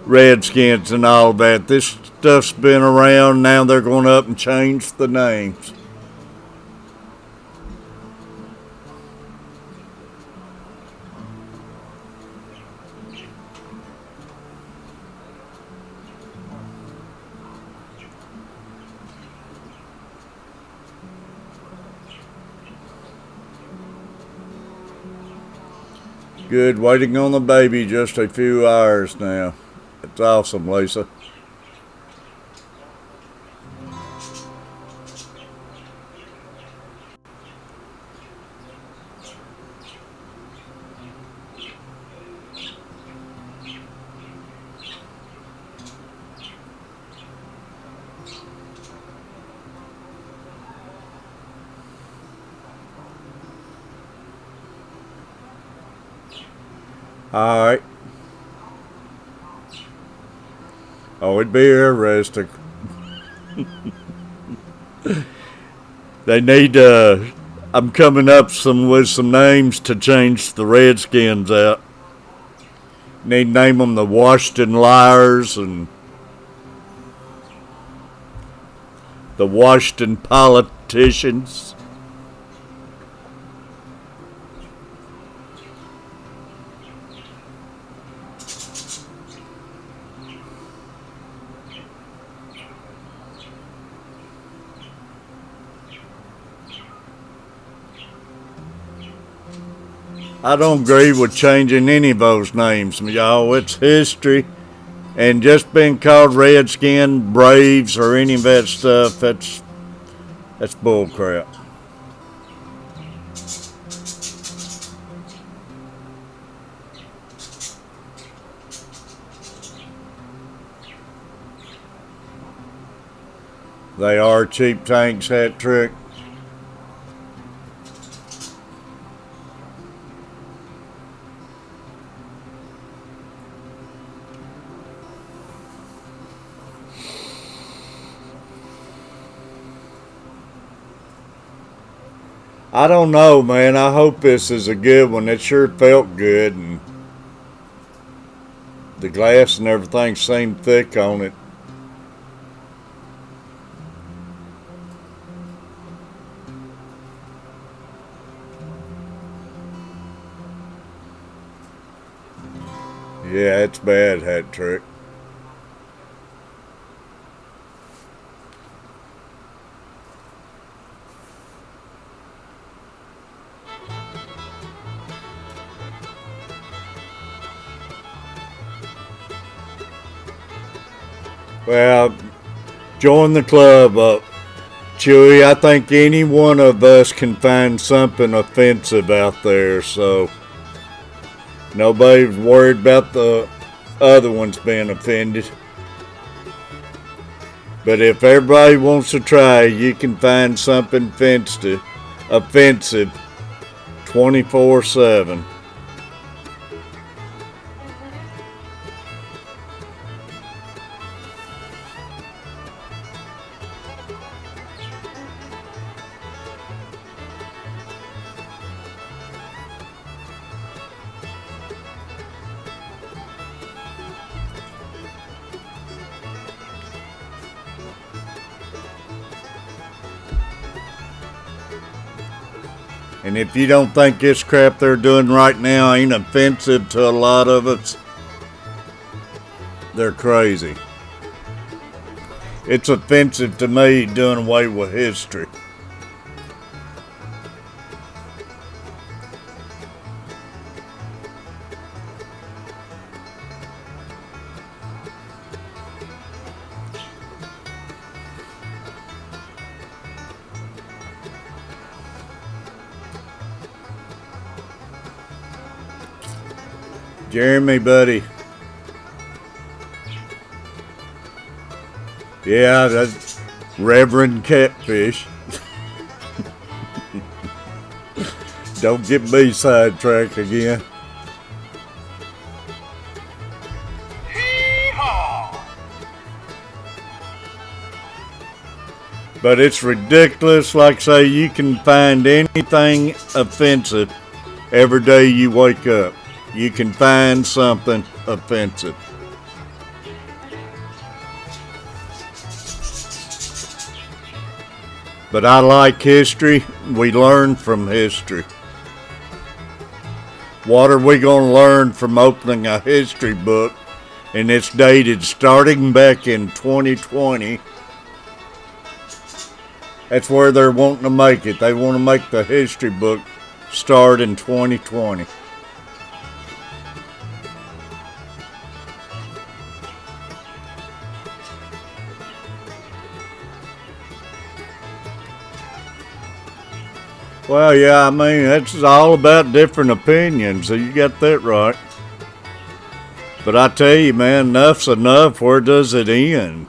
Redskins and all that. This stuff's been around. Now they're going up and change the names. Good. Waiting on the baby just a few hours now. It's awesome, Lisa. All right. Oh, it'd be interesting. They need. I'm coming up with some names to change the Redskins out. Need to name them the Washington Liars and the Washington Politicians. I don't agree with changing any of those names, y'all. It's history. And just being called Redskin, Braves, or any of that stuff, that's bull crap. They are cheap tanks, hat trick. I don't know, man. I hope this is a good one. It sure felt good, and the glass and everything seemed thick on it. Yeah, it's bad, hat trick. Well, join the club up. Chewy, I think any one of us can find something offensive out there, so nobody's worried about the other ones being offended. But if everybody wants to try, you can find something offensive 24/7. And if you don't think this crap they're doing right now ain't offensive to a lot of us, they're crazy. It's offensive to me doing away with history. Jeremy, buddy. Yeah, that's Reverend Catfish. Don't get me sidetracked again. Hee-haw! But it's ridiculous. Like I say, you can find anything offensive every day you wake up. You can find something offensive. But I like history. We learn from history. What are we going to learn from opening a history book? And it's dated starting back in 2020. That's where they're wanting to make it. They want to make the history book start in 2020. Well, yeah, I mean, it's all about different opinions, so you got that right. But I tell you, man, enough's enough. Where does it end?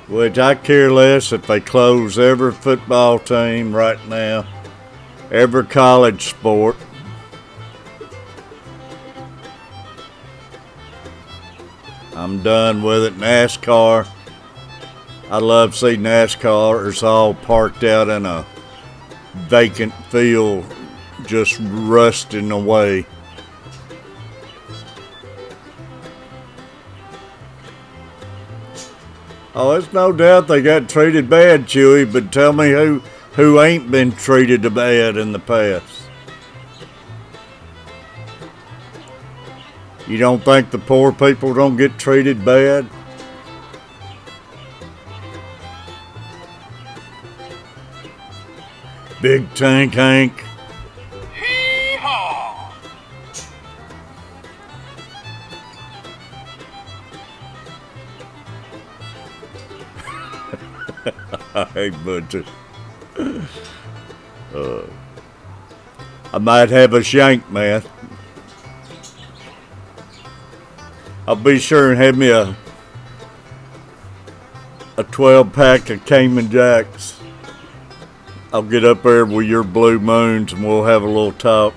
Which I care less if they close every football team right now, every college sport. I'm done with it. NASCAR. I love to see NASCARers all parked out in a vacant field, just rusting away. Oh, it's no doubt they got treated bad, Chewy, but tell me who ain't been treated bad in the past. You don't think the poor people don't get treated bad? Big Tank Hank. Hee-haw! Hey, Butcher. I might have a shank, man. I'll be sure and have me a 12-pack of Cayman Jacks. I'll get up there with your blue moons and we'll have a little talk.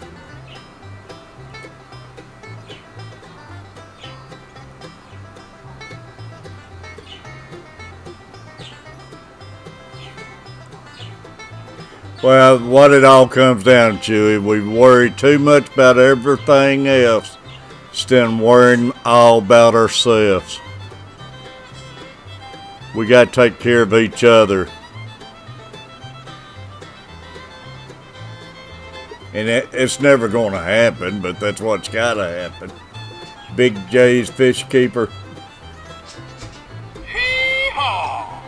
Well, what it all comes down to, we worry too much about everything else. instead of worrying all about ourselves. We got to take care of each other. And it's never going to happen, but that's what's got to happen. Big J's fish keeper. Hee-haw!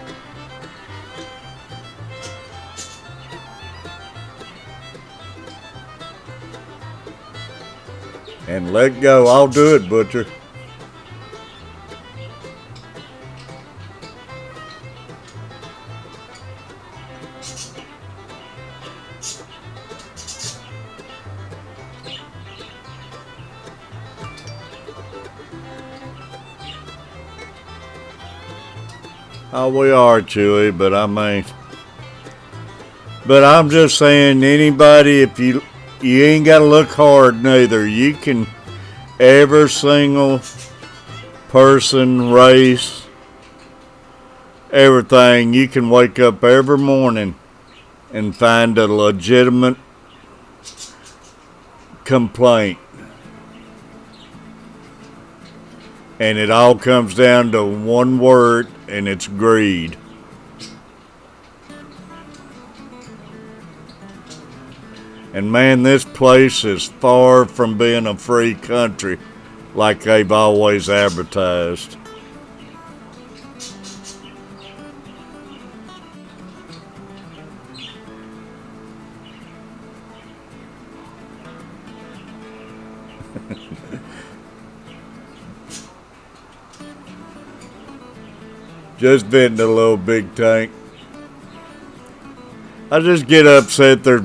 And let go. I'll do it, Butcher. Oh, we are, Chewy, but I'm just saying, anybody, if you ain't got to look hard neither. You can, every single person, race, everything, you can wake up every morning and find a legitimate complaint. And it all comes down to one word, and it's greed. And man, this place is far from being a free country like they've always advertised. Just venting a little big tank. I just get upset they're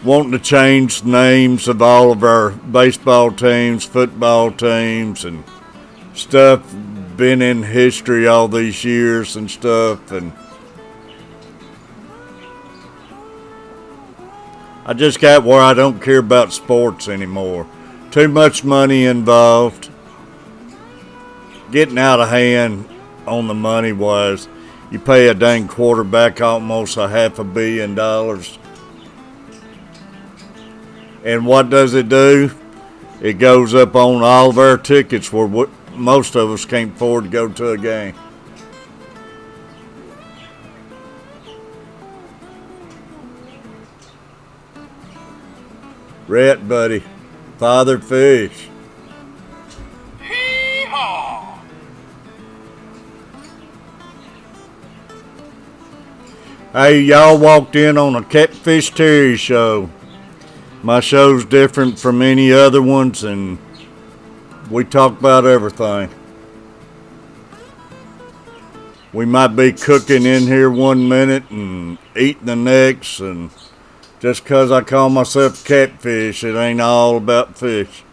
wanting to change names of all of our baseball teams, football teams, and stuff been in history all these years and stuff. And I just got where I don't care about sports anymore. Too much money involved. Getting out of hand on the money wise. You pay a dang quarterback almost $500 million. And what does it do? It goes up on all of our tickets where most of us can't afford to go to a game. Rhett, buddy. Father Fish. Hee-haw! Hey, y'all walked in on a Catfish Terry show. My show's different from any other ones, and we talk about everything. We might be cooking in here 1 minute and eating the next, and just 'cause I call myself Catfish, it ain't all about fish.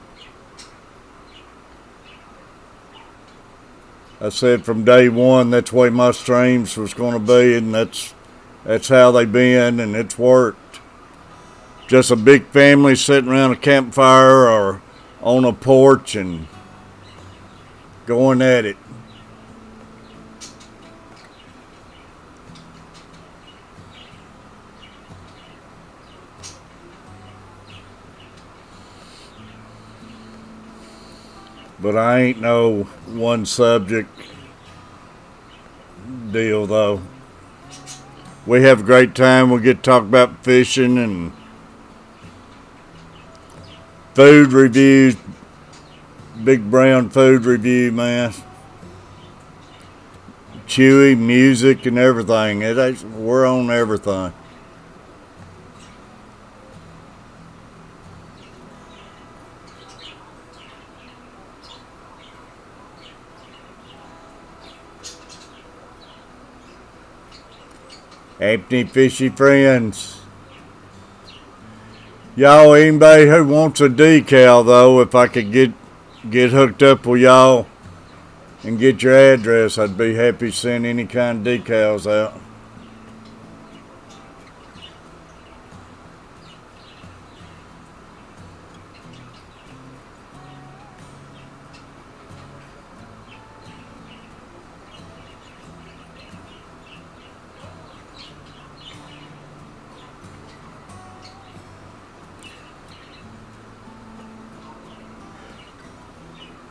I said from day one that's the way my streams was going to be, and that's how they been, and it's worked. Just a big family sitting around a campfire or on a porch and going at it. But I ain't no one subject deal though. We have a great time. We get to talk about fishing and food reviews. Big Brown food review, man. Chewy music and everything. We're on everything. Happy fishy friends. Y'all, anybody who wants a decal though, if I could get hooked up with y'all and get your address, I'd be happy to send any kind of decals out.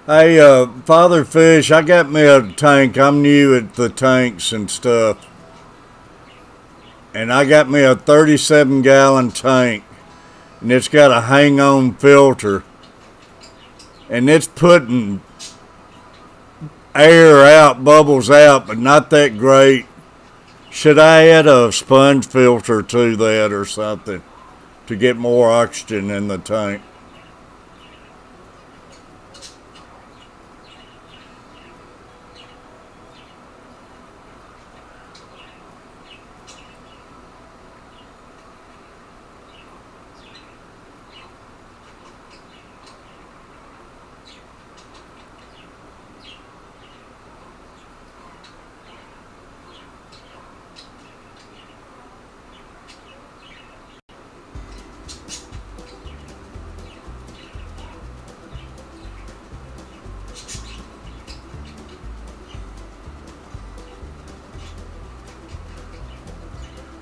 Hey, Father Fish, I got me a tank. I'm new at the tanks and stuff. And I got me a 37-gallon tank. And it's got a hang-on filter. And it's putting air out, bubbles out, but not that great. Should I add a sponge filter to that or something to get more oxygen in the tank?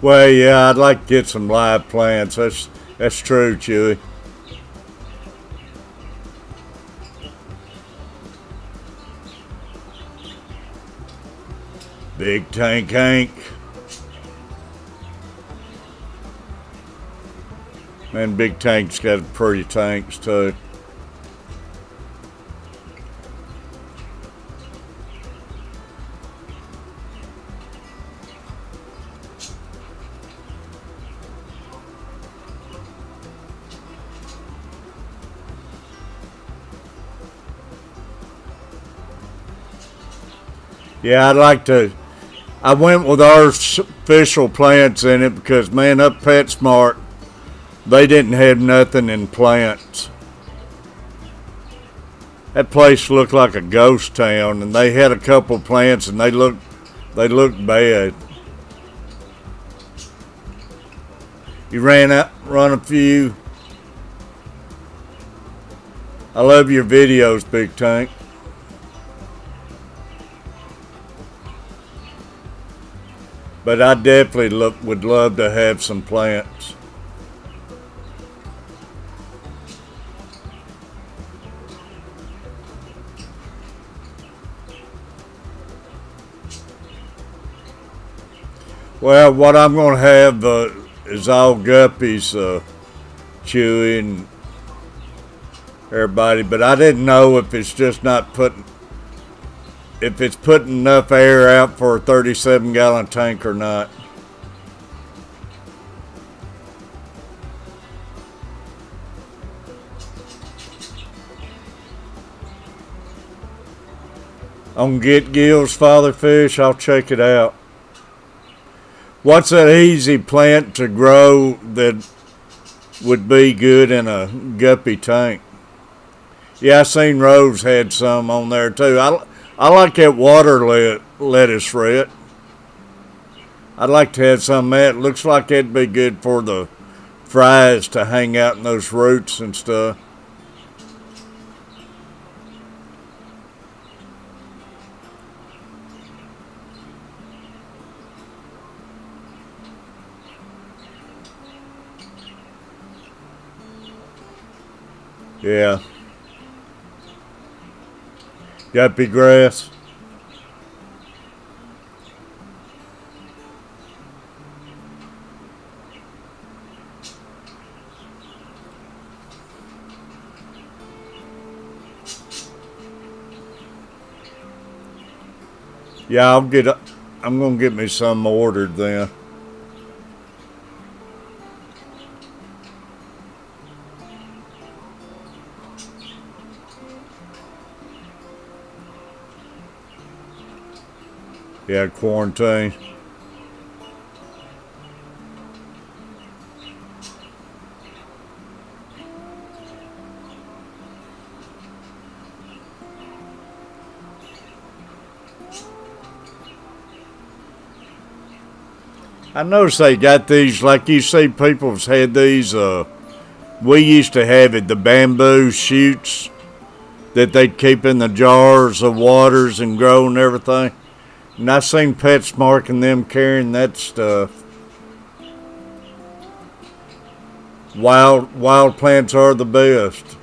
Well, yeah, I'd like to get some live plants. That's true, Chewy. Big Tank Hank. Man, Big Tank's got pretty tanks too. Yeah, I'd like to. I went with artificial plants in it because, man, up PetSmart, they didn't have nothing in plants. That place looked like a ghost town, and they had a couple plants, and they looked bad. You run a few. I love your videos, Big Tank. But I definitely would love to have some plants. Well, what I'm going to have is all guppies, Chewy and everybody. But I didn't know if it's just not putting, if it's putting enough air out for a 37-gallon tank or not. On Get Gill's Father Fish, I'll check it out. What's an easy plant to grow that would be good in a guppy tank? Yeah, I seen Rose had some on there too. I like that water lettuce, Red. I'd like to have some of that. Looks like that'd be good for the fries to hang out in those roots and stuff. Yeah. Guppy grass. Yeah, I'm gonna get me some ordered then. Yeah, quarantine. I noticed they got these, like you see people's had these, we used to have it, the bamboo shoots that they'd keep in the jars of waters and grow and everything. And I seen PetSmart and them carrying that stuff. Wild plants are the best.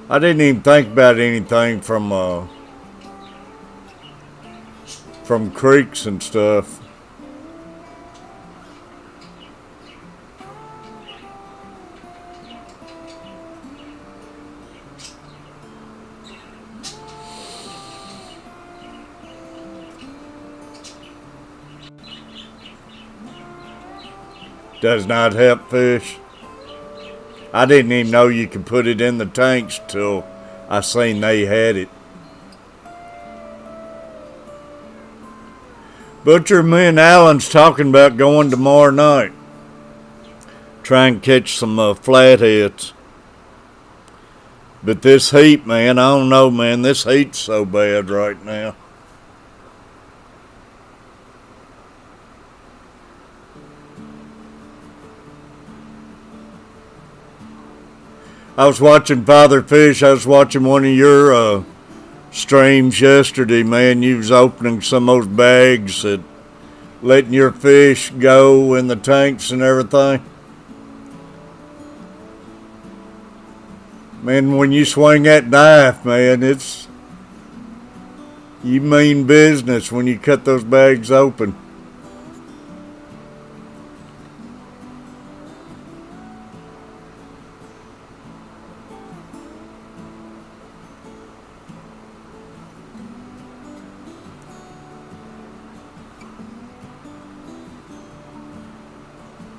I didn't even think about anything from creeks and stuff. Does not help fish. I didn't even know you could put it in the tanks till I seen they had it. Butcher, me and Alan's talking about going tomorrow night. Try and catch some flatheads. But this heat, man, I don't know, man. This heat's so bad right now. I was watching Father Fish. I was watching one of your streams yesterday, man. You was opening some of those bags and letting your fish go in the tanks and everything. Man, when you swing that knife, man, you mean business when you cut those bags open.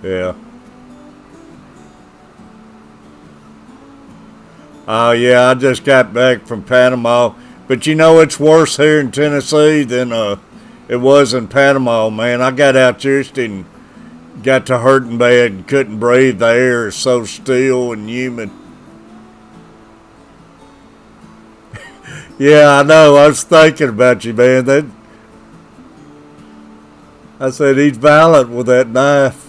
Yeah. Oh, yeah, I just got back from Panama. But you know, it's worse here in Tennessee than it was in Panama, man. I got out yesterday and got to hurting bad and couldn't breathe. The air is so still and humid. Yeah, I know. I was thinking about you, man. I said, he's violent with that knife.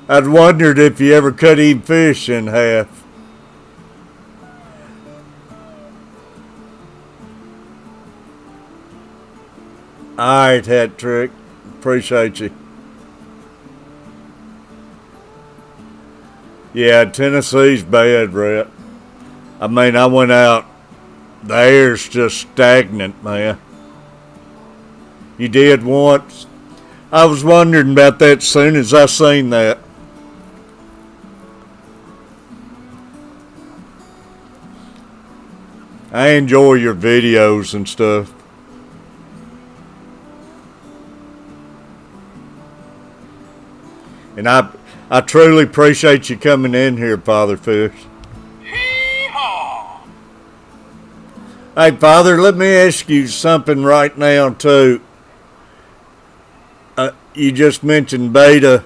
I'd wondered if you ever cut any fish in half. Alright, Hat Trick. Appreciate you. Yeah, Tennessee's bad, Rhett. I mean, I went out. The air's just stagnant, man. You did once? I was wondering about that as soon as I seen that. I enjoy your videos and stuff. And I truly appreciate you coming in here, Father Fish. Hee-haw! Hey, Father, let me ask you something right now, too. You just mentioned beta.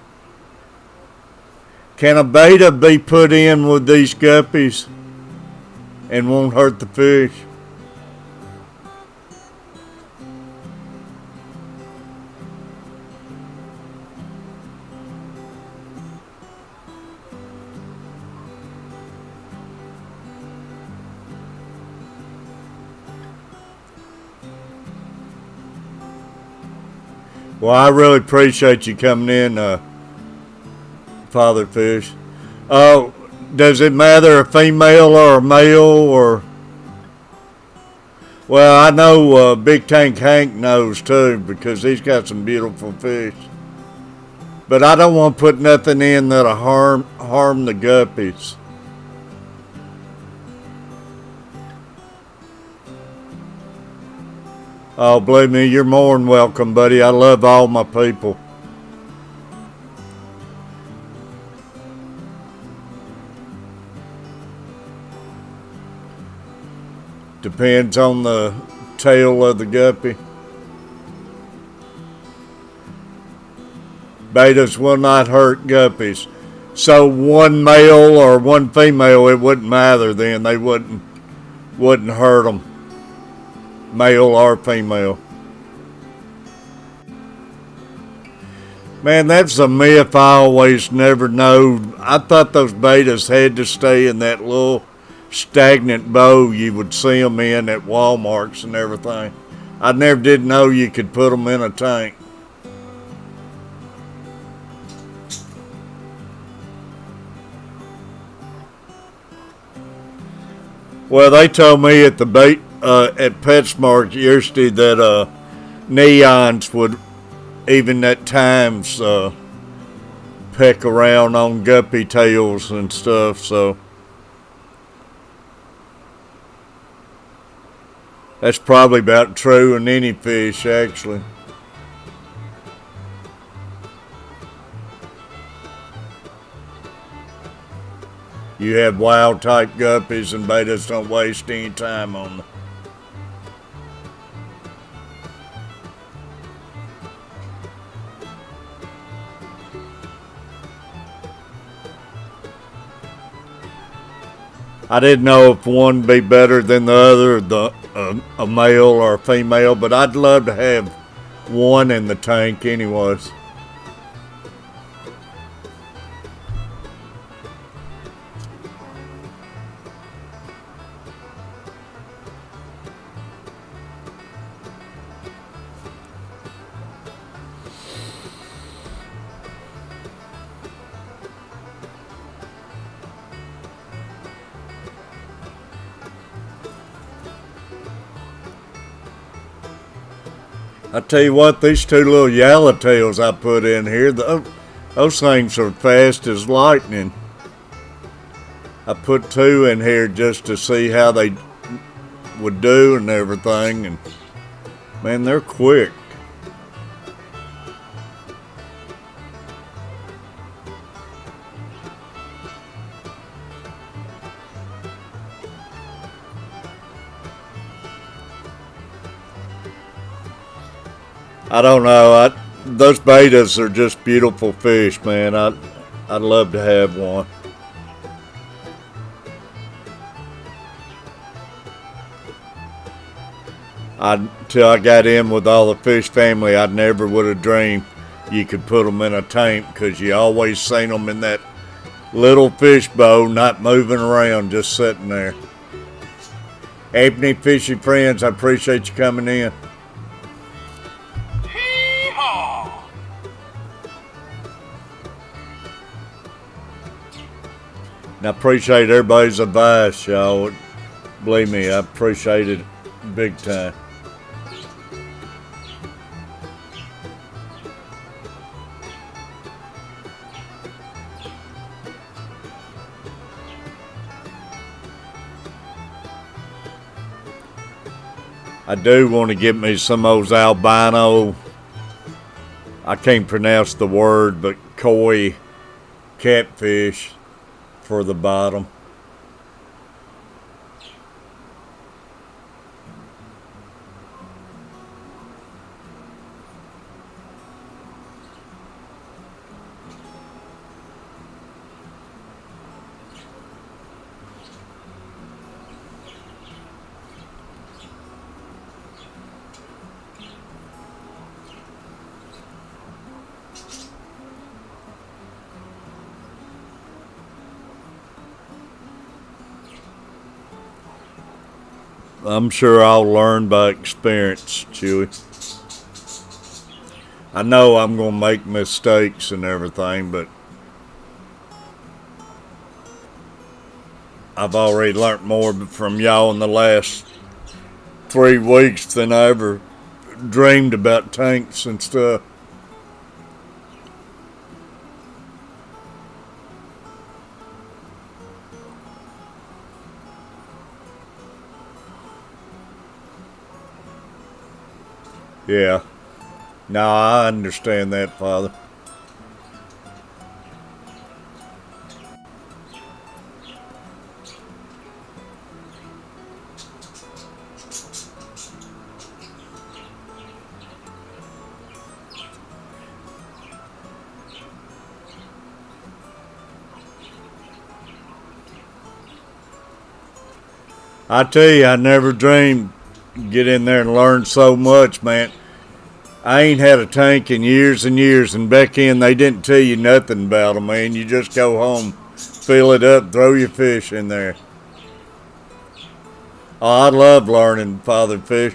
Can a beta be put in with these guppies and won't hurt the fish? Well, I really appreciate you coming in, Father Fish. Does it matter a female or a male or? Well, I know Big Tank Hank knows too because he's got some beautiful fish. But I don't want to put nothing in that'll harm the guppies. Oh, believe me, you're more than welcome, buddy. I love all my people. Depends on the tail of the guppy. Betas will not hurt guppies. So one male or one female, it wouldn't matter then. They wouldn't hurt them. Male or female. Man, that's a myth I always never knowed. I thought those betas had to stay in that little stagnant bow you would see them in at Walmarts and everything. I never did know you could put them in a tank. Well, they told me at the bait at PetSmart yesterday that neons would even at times peck around on guppy tails and stuff. So that's probably about true in any fish, actually. You have wild type guppies, and betas don't waste any time on them. I didn't know if one would be better than the other, a male or a female, but I'd love to have one in the tank anyways. I tell you what, these two little yellowtails I put in here, those things are fast as lightning. I put two in here just to see how they would do and everything, and man, they're quick. I don't know. Those betas are just beautiful fish, man. I'd love to have one. Till I got in with all the fish family, I never would have dreamed you could put them in a tank, because you always seen them in that little fish bowl, not moving around, just sitting there. Ebony Fishy Friends, I appreciate you coming in. And I appreciate everybody's advice, y'all. Believe me, I appreciate it big time. I do want to get me some of those albino, I can't pronounce the word, but koi catfish for the bottom. I'm sure I'll learn by experience, Chewy. I know I'm going to make mistakes and everything, but I've already learned more from y'all in the last 3 weeks than I ever dreamed about tanks and stuff. Yeah. No, I understand that, Father. I tell you, I never dreamed get in there and learn so much, man. I ain't had a tank in years and years, and back in they didn't tell you nothing about them, man. You just go home, fill it up, throw your fish in there. Oh, I love learning, Father Fish.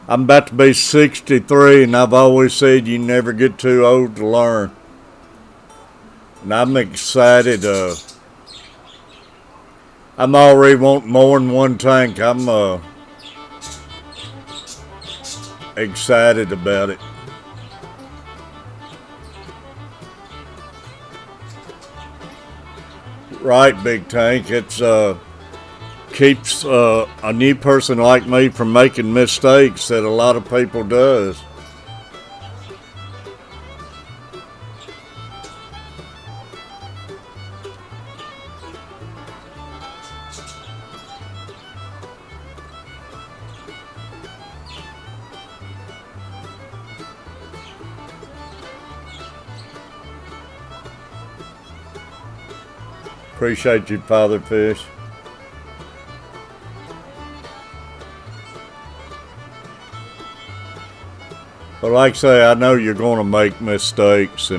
I'm about to be 63, and I've always said you never get too old to learn. And I'm excited. I'm already wanting more than one tank. I'm excited about it. Right, big tank. It's keeps a new person like me from making mistakes that a lot of people does. Appreciate you, Father Fish. But like I say, I know you're going to make mistakes,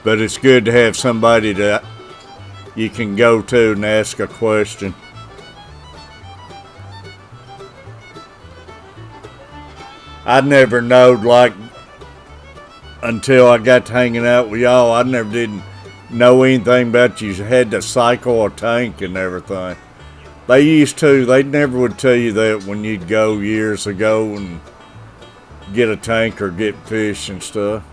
but it's good to have somebody that you can go to and ask a question. I never knowed, like, until I got to hanging out with y'all, I never didn't know anything about you had to cycle a tank and everything. They never would tell you that when you'd go years ago and get a tank or get fish and stuff.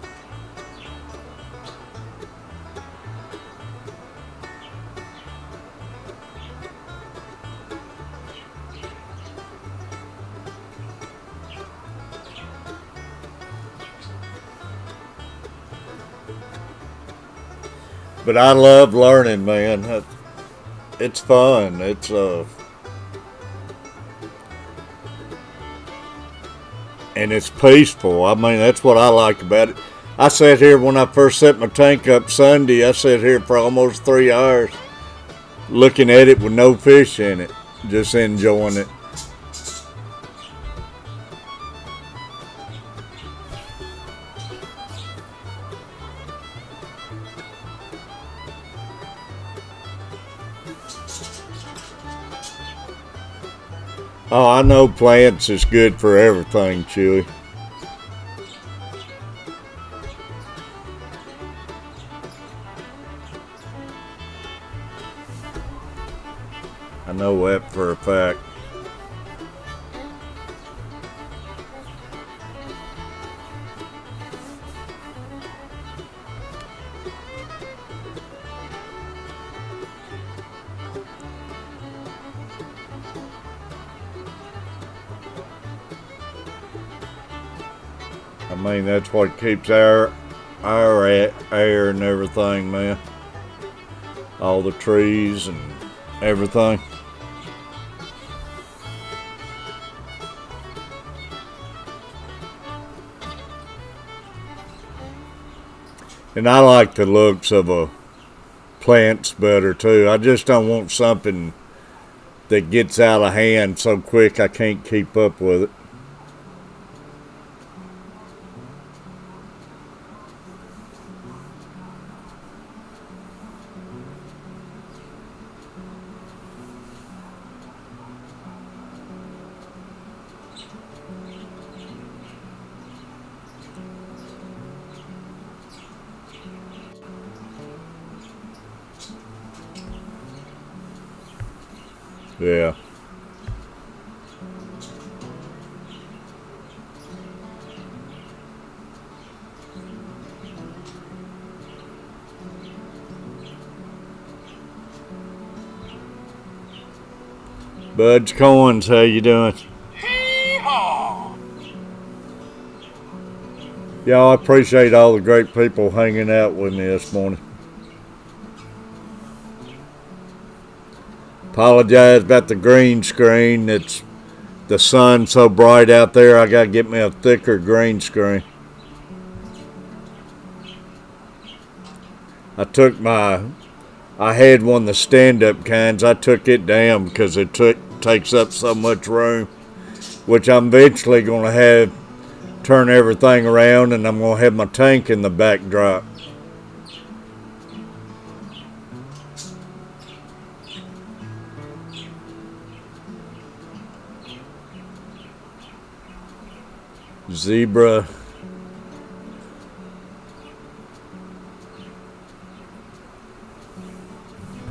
But I love learning, man. It's fun. And it's peaceful. I mean, that's what I like about it. I sat here when I first set my tank up Sunday. I sat here for almost 3 hours looking at it with no fish in it, just enjoying it. Oh, I know plants is good for everything, Chewy. I know that for a fact. I mean, that's what keeps our air and everything, man. All the trees and everything. And I like the looks of a plants better too. I just don't want something that gets out of hand so quick I can't keep up with it. Yeah. Bud's Coins, how you doing? Hee-haw! Y'all, I appreciate all the great people hanging out with me this morning. Apologize about the green screen. It's the sun so bright out there. I gotta get me a thicker green screen. I had one of the stand-up kinds. I took it down because it takes up so much room, which I'm eventually gonna have turn everything around, and I'm gonna have my tank in the backdrop. Zebra.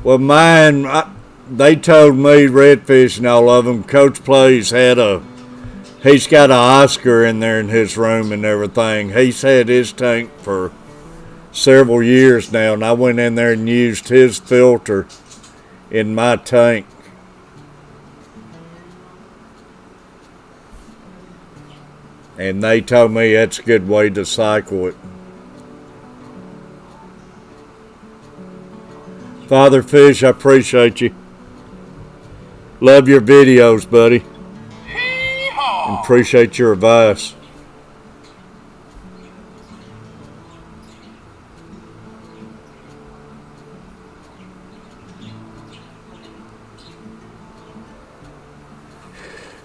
Well, mine, they told me, Redfish and all of them, Coach Plays he's got an Oscar in there in his room and everything. He's had his tank for several years now, and I went in there and used his filter in my tank. And they told me that's a good way to cycle it. Father Fish, I appreciate you. Love your videos, buddy. And appreciate your advice.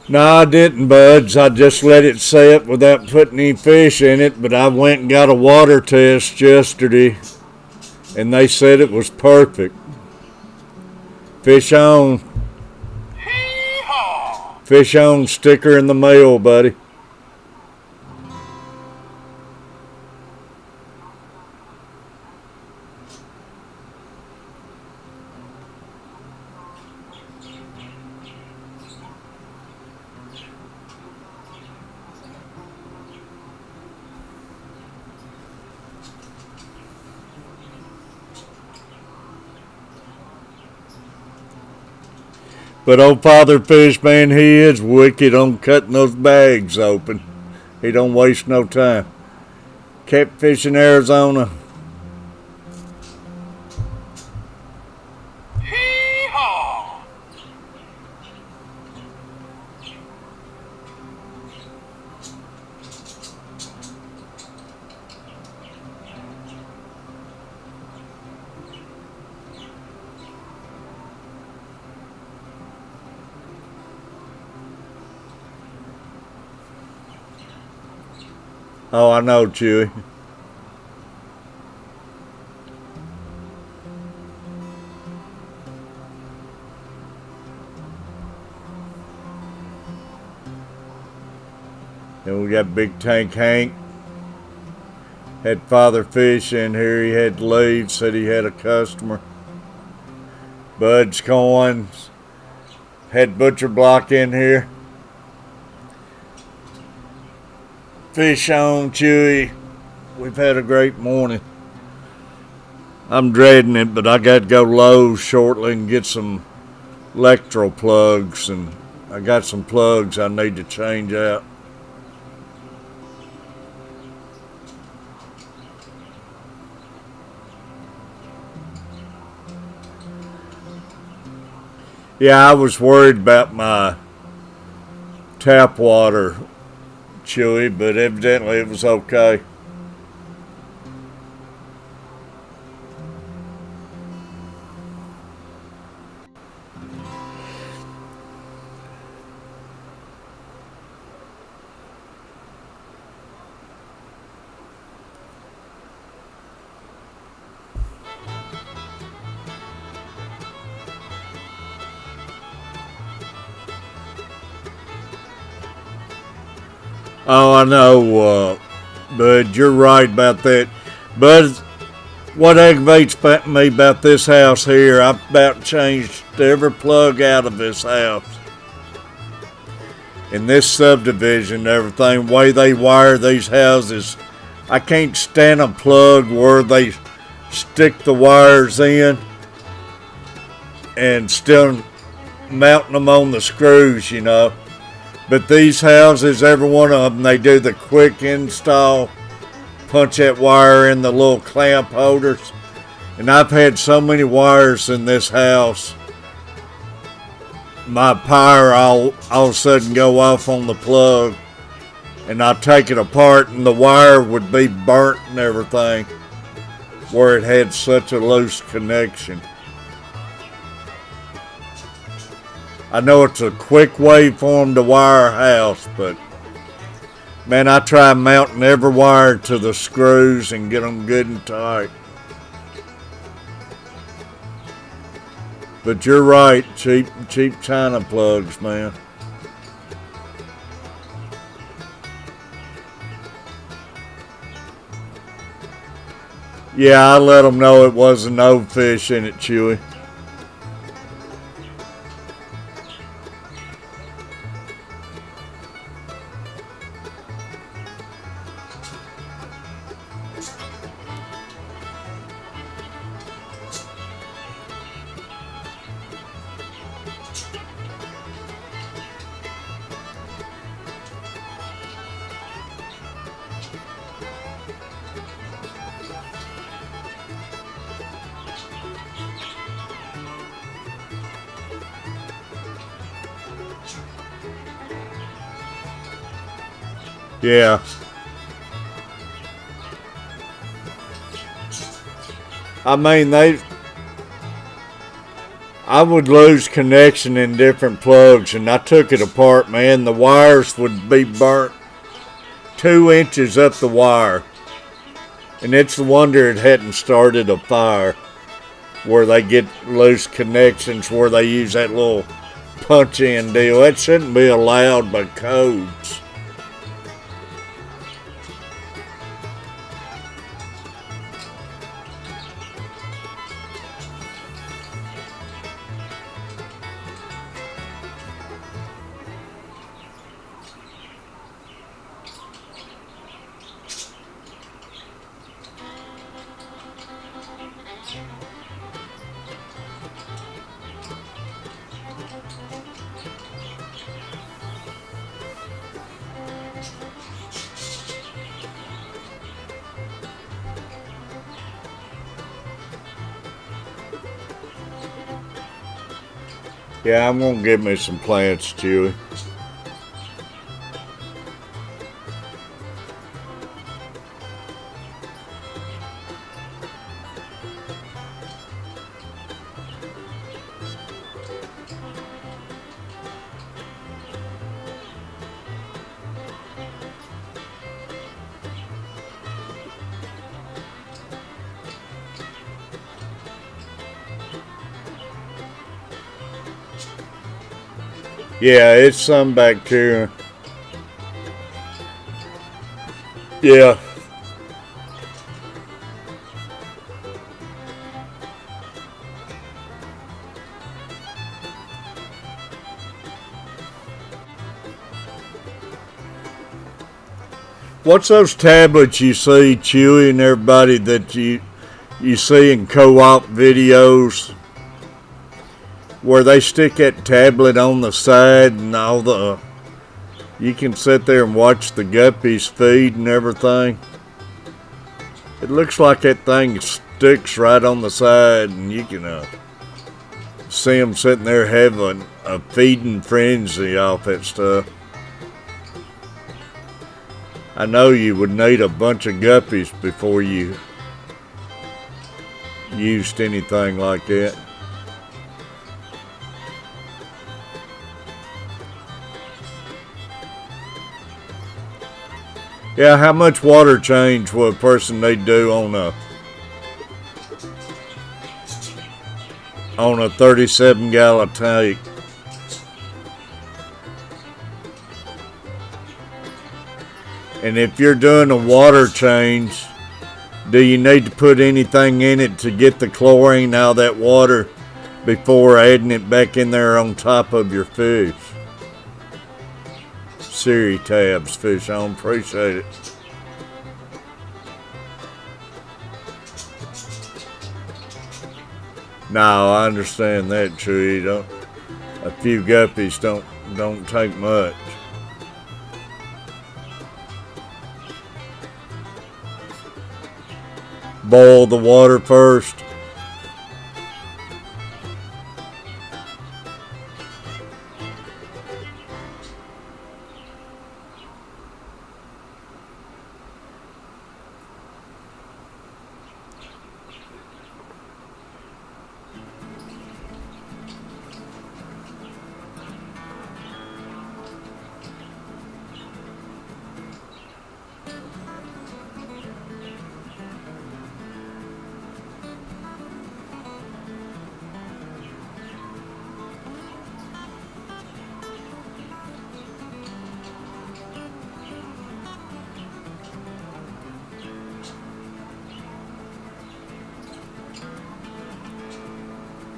No, I didn't, buds. I just let it sit without putting any fish in it, but I went and got a water test yesterday, and they said it was perfect. Fish on. Fish on, sticker in the mail, buddy. But old Father Fish, man, he is wicked on cutting those bags open. He don't waste no time. Catfish in Arizona. Oh, I know, Chewy. Then we got Big Tank Hank. Had Father Fish in here. He had to leave. Said he had a customer. Bud's Coins. Had Butcher Block in here. Fish on, Chewy. We've had a great morning. I'm dreading it, but I got to go Lowe's shortly and get some electro plugs, and I got some plugs I need to change out. Yeah, I was worried about my tap water, Chewy, but evidently it was okay. Oh, I know, Bud, you're right about that. Bud, what aggravates me about this house here, I've about changed every plug out of this house. In this subdivision, everything, the way they wire these houses, I can't stand a plug where they stick the wires in and still mounting them on the screws, you know. But these houses, every one of them, they do the quick install, punch that wire in the little clamp holders. And I've had so many wires in this house, my power all of a sudden go off on the plug, and I take it apart and the wire would be burnt and everything where it had such a loose connection. I know it's a quick way for them to wire a house, but man, I try mounting every wire to the screws and get them good and tight. But you're right, cheap China plugs, man. Yeah, I let them know it wasn't no fish in it, Chewy. Yeah. I mean, I would lose connection in different plugs, and I took it apart, man. The wires would be burnt 2 inches up the wire. And it's a wonder it hadn't started a fire where they get loose connections where they use that little punch in deal. That shouldn't be allowed by codes. Yeah, I'm gonna give me some plants, Chewy. Yeah, it's some bacteria. Yeah. What's those tablets you see, Chewy, and everybody that you see in co-op videos where they stick that tablet on the side and all the... You can sit there and watch the guppies feed and everything. It looks like that thing sticks right on the side, and you can see them sitting there having a feeding frenzy off that stuff. I know you would need a bunch of guppies before you used anything like that. Yeah, how much water change will a person need to do on a 37-gallon tank? And if you're doing a water change, do you need to put anything in it to get the chlorine out of that water before adding it back in there on top of your fish? Siri tabs, fish on, appreciate it. No, I understand that, Tree. A few guppies don't take much. Boil the water first.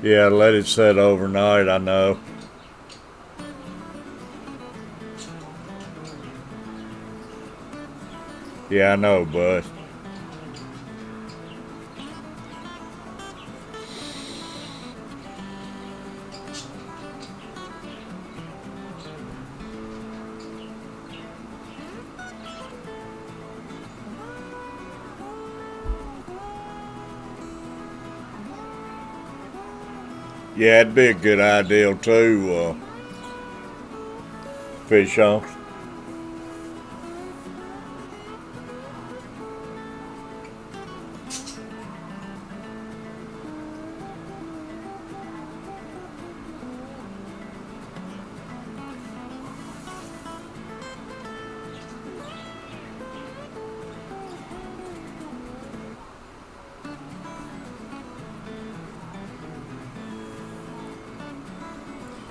Yeah, let it set overnight, I know. Yeah, I know, bud. Yeah, it'd be a good idea too, fish on.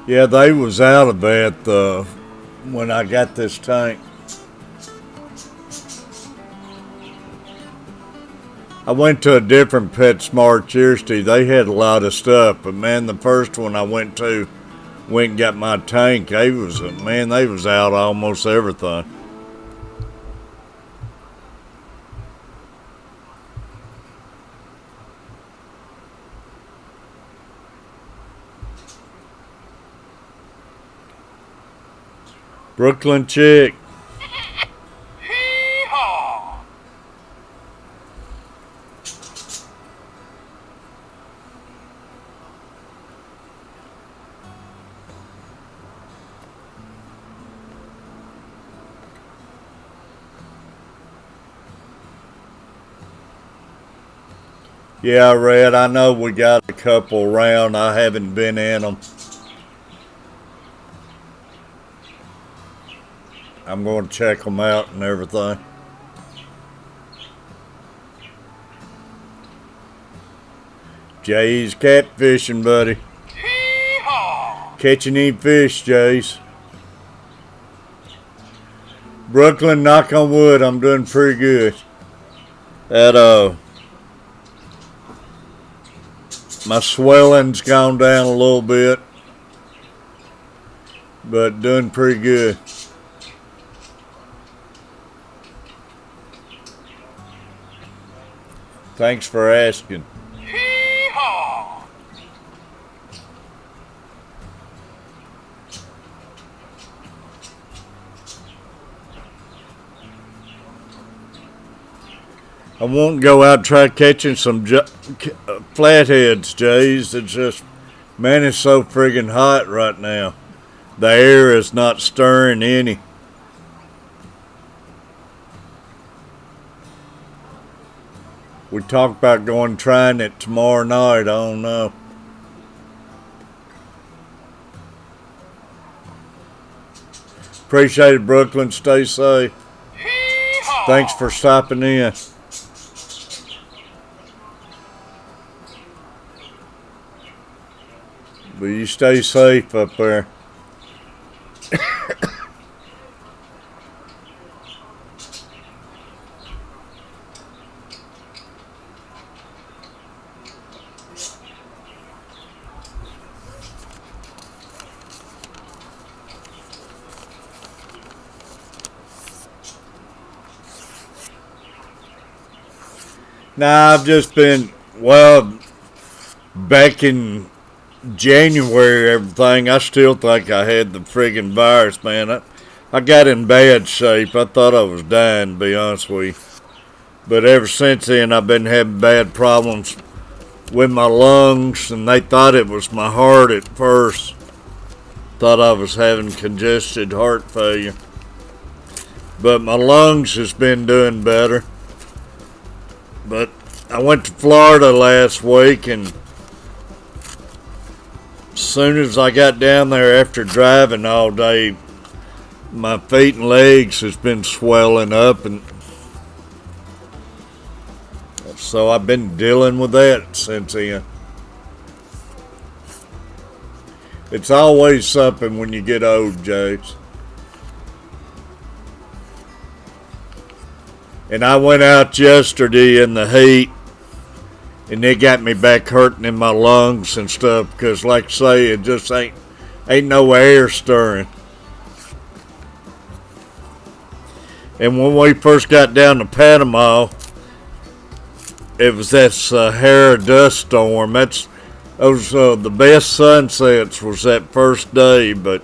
Yeah, they was out of that when I got this tank. I went to a different PetSmart Tuesday. They had a lot of stuff, but man, the first one I went and got my tank. They was out almost everything. Brooklyn chick. Hee-haw! Yeah, Red, I know we got a couple around. I haven't been in them. I'm going to check them out and everything. Jay's catfishing, buddy. Hee-haw! Catching any fish, Jay's. Brooklyn, knock on wood, I'm doing pretty good. My swelling's gone down a little bit, but doing pretty good. Thanks for asking. Hee-haw! I won't go out and try catching some flatheads, Jays. It's just, man, it's so friggin' hot right now. The air is not stirring any. We talked about going trying it tomorrow night. I don't know. Appreciate it, Brooklyn. Stay safe. Hee-haw! Thanks for stopping in. But you stay safe up there. Nah, I've just been, back in January, everything, I still think I had the friggin' virus, man. I got in bad shape. I thought I was dying, to be honest with you. But ever since then, I've been having bad problems with my lungs, and they thought it was my heart at first. Thought I was having congested heart failure. But my lungs has been doing better. But I went to Florida last week, and as soon as I got down there after driving all day, my feet and legs has been swelling up, and so I've been dealing with that since then. It's always something when you get old, Jace. And I went out yesterday in the heat, and it got me back hurting in my lungs and stuff, because like I say, it just ain't no air stirring. And when we first got down to Panama, it was that Sahara dust storm. Those the best sunsets was that first day, but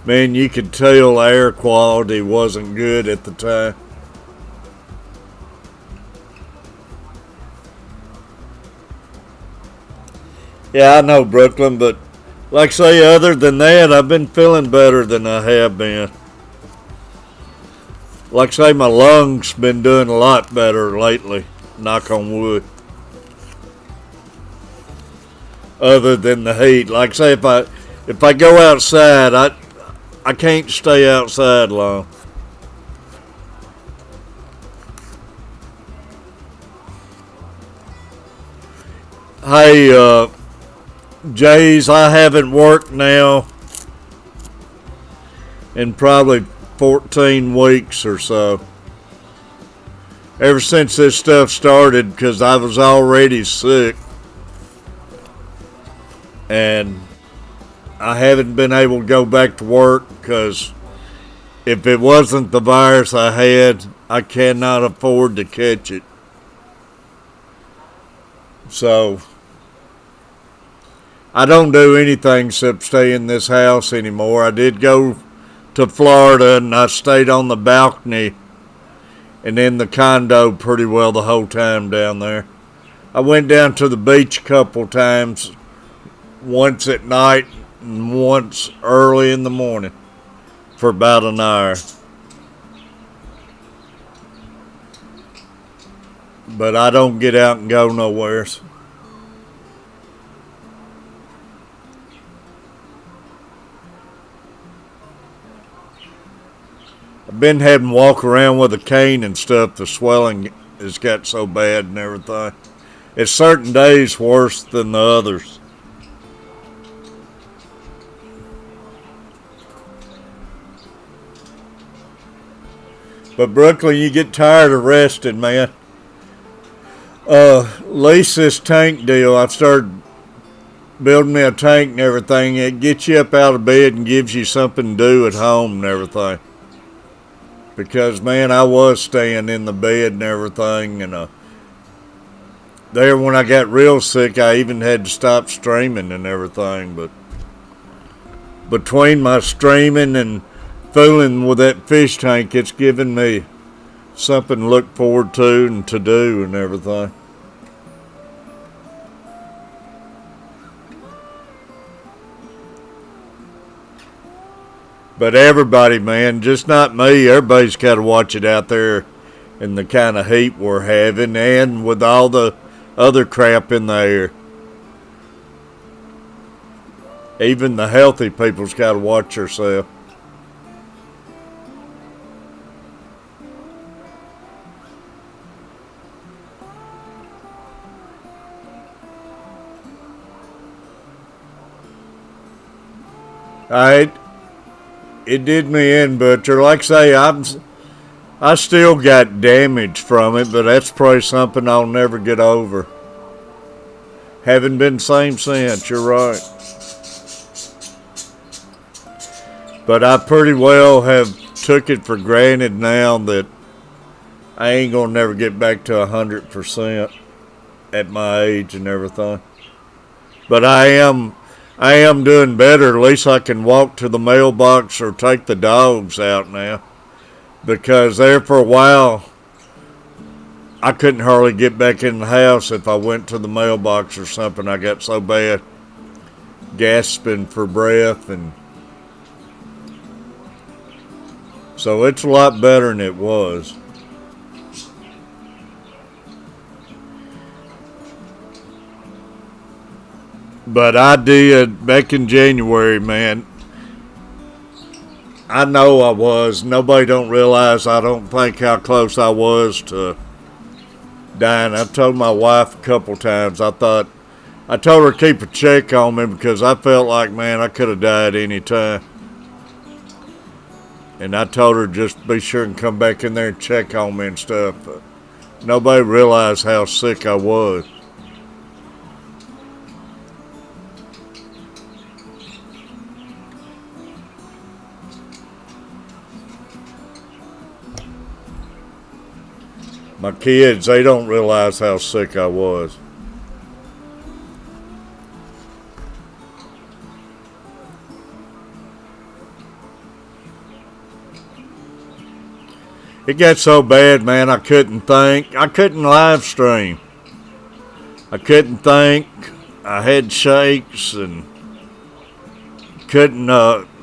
man, you could tell the air quality wasn't good at the time. Yeah, I know, Brooklyn, but like I say, other than that, I've been feeling better than I have been. Like I say, my lungs been doing a lot better lately, knock on wood. Other than the heat. Like I say, if I go outside, I can't stay outside long. Hey, Jays, I haven't worked now in probably 14 weeks or so. Ever since this stuff started, because I was already sick. And I haven't been able to go back to work because if it wasn't the virus I had, I cannot afford to catch it. So I don't do anything except stay in this house anymore. I did go to Florida and I stayed on the balcony and in the condo pretty well the whole time down there. I went down to the beach a couple times, once at night and once early in the morning for about an hour. But I don't get out and go nowhere. I've been having to walk around with a cane and stuff. The swelling has got so bad and everything. It's certain days worse than the others. But Brooklyn, you get tired of resting, man. Lease this tank deal. I've started building me a tank and everything. It gets you up out of bed and gives you something to do at home and everything. Because, man, I was staying in the bed and everything. And there when I got real sick, I even had to stop streaming and everything. But between my streaming and fooling with that fish tank, it's given me something to look forward to and to do and everything. But everybody, man, just not me. Everybody's got to watch it out there in the kind of heat we're having and with all the other crap in the air. Even the healthy people's got to watch themselves. It did me in, Butcher. Like I say, I still got damage from it, but that's probably something I'll never get over. Haven't been the same since, you're right. But I pretty well have took it for granted now that I ain't gonna never get back to 100% at my age and everything. But I am doing better. At least I can walk to the mailbox or take the dogs out now. Because there for a while, I couldn't hardly get back in the house if I went to the mailbox or something. I got so bad, gasping for breath. And so it's a lot better than it was. But I did, back in January, man, I know I was. Nobody don't realize, I don't think, how close I was to dying. I told my wife a couple times, I told her to keep a check on me because I felt like, man, I could have died any time. And I told her just be sure and come back in there and check on me and stuff. But nobody realized how sick I was. My kids, they don't realize how sick I was. It got so bad, man, I couldn't think. I couldn't live stream. I couldn't think. I had shakes and couldn't,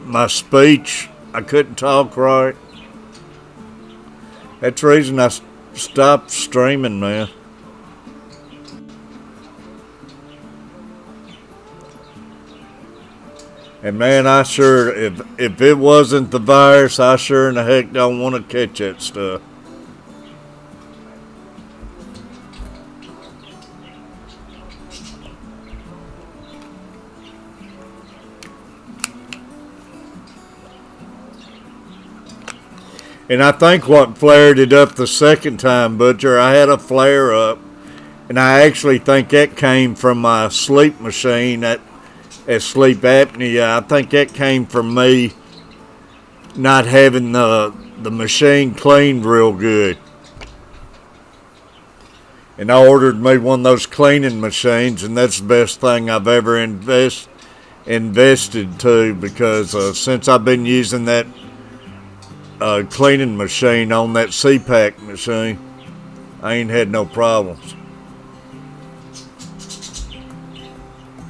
my speech, I couldn't talk right. That's the reason I stopped streaming, man. And man, I sure, if it wasn't the virus, I sure in the heck don't want to catch that stuff. And I think what flared it up the second time, Butcher, I had a flare up, and I actually think that came from my sleep machine at sleep apnea. I think that came from me not having the machine cleaned real good. And I ordered me one of those cleaning machines, and that's the best thing I've ever invested to, because since I've been using that cleaning machine on that CPAC machine, I ain't had no problems.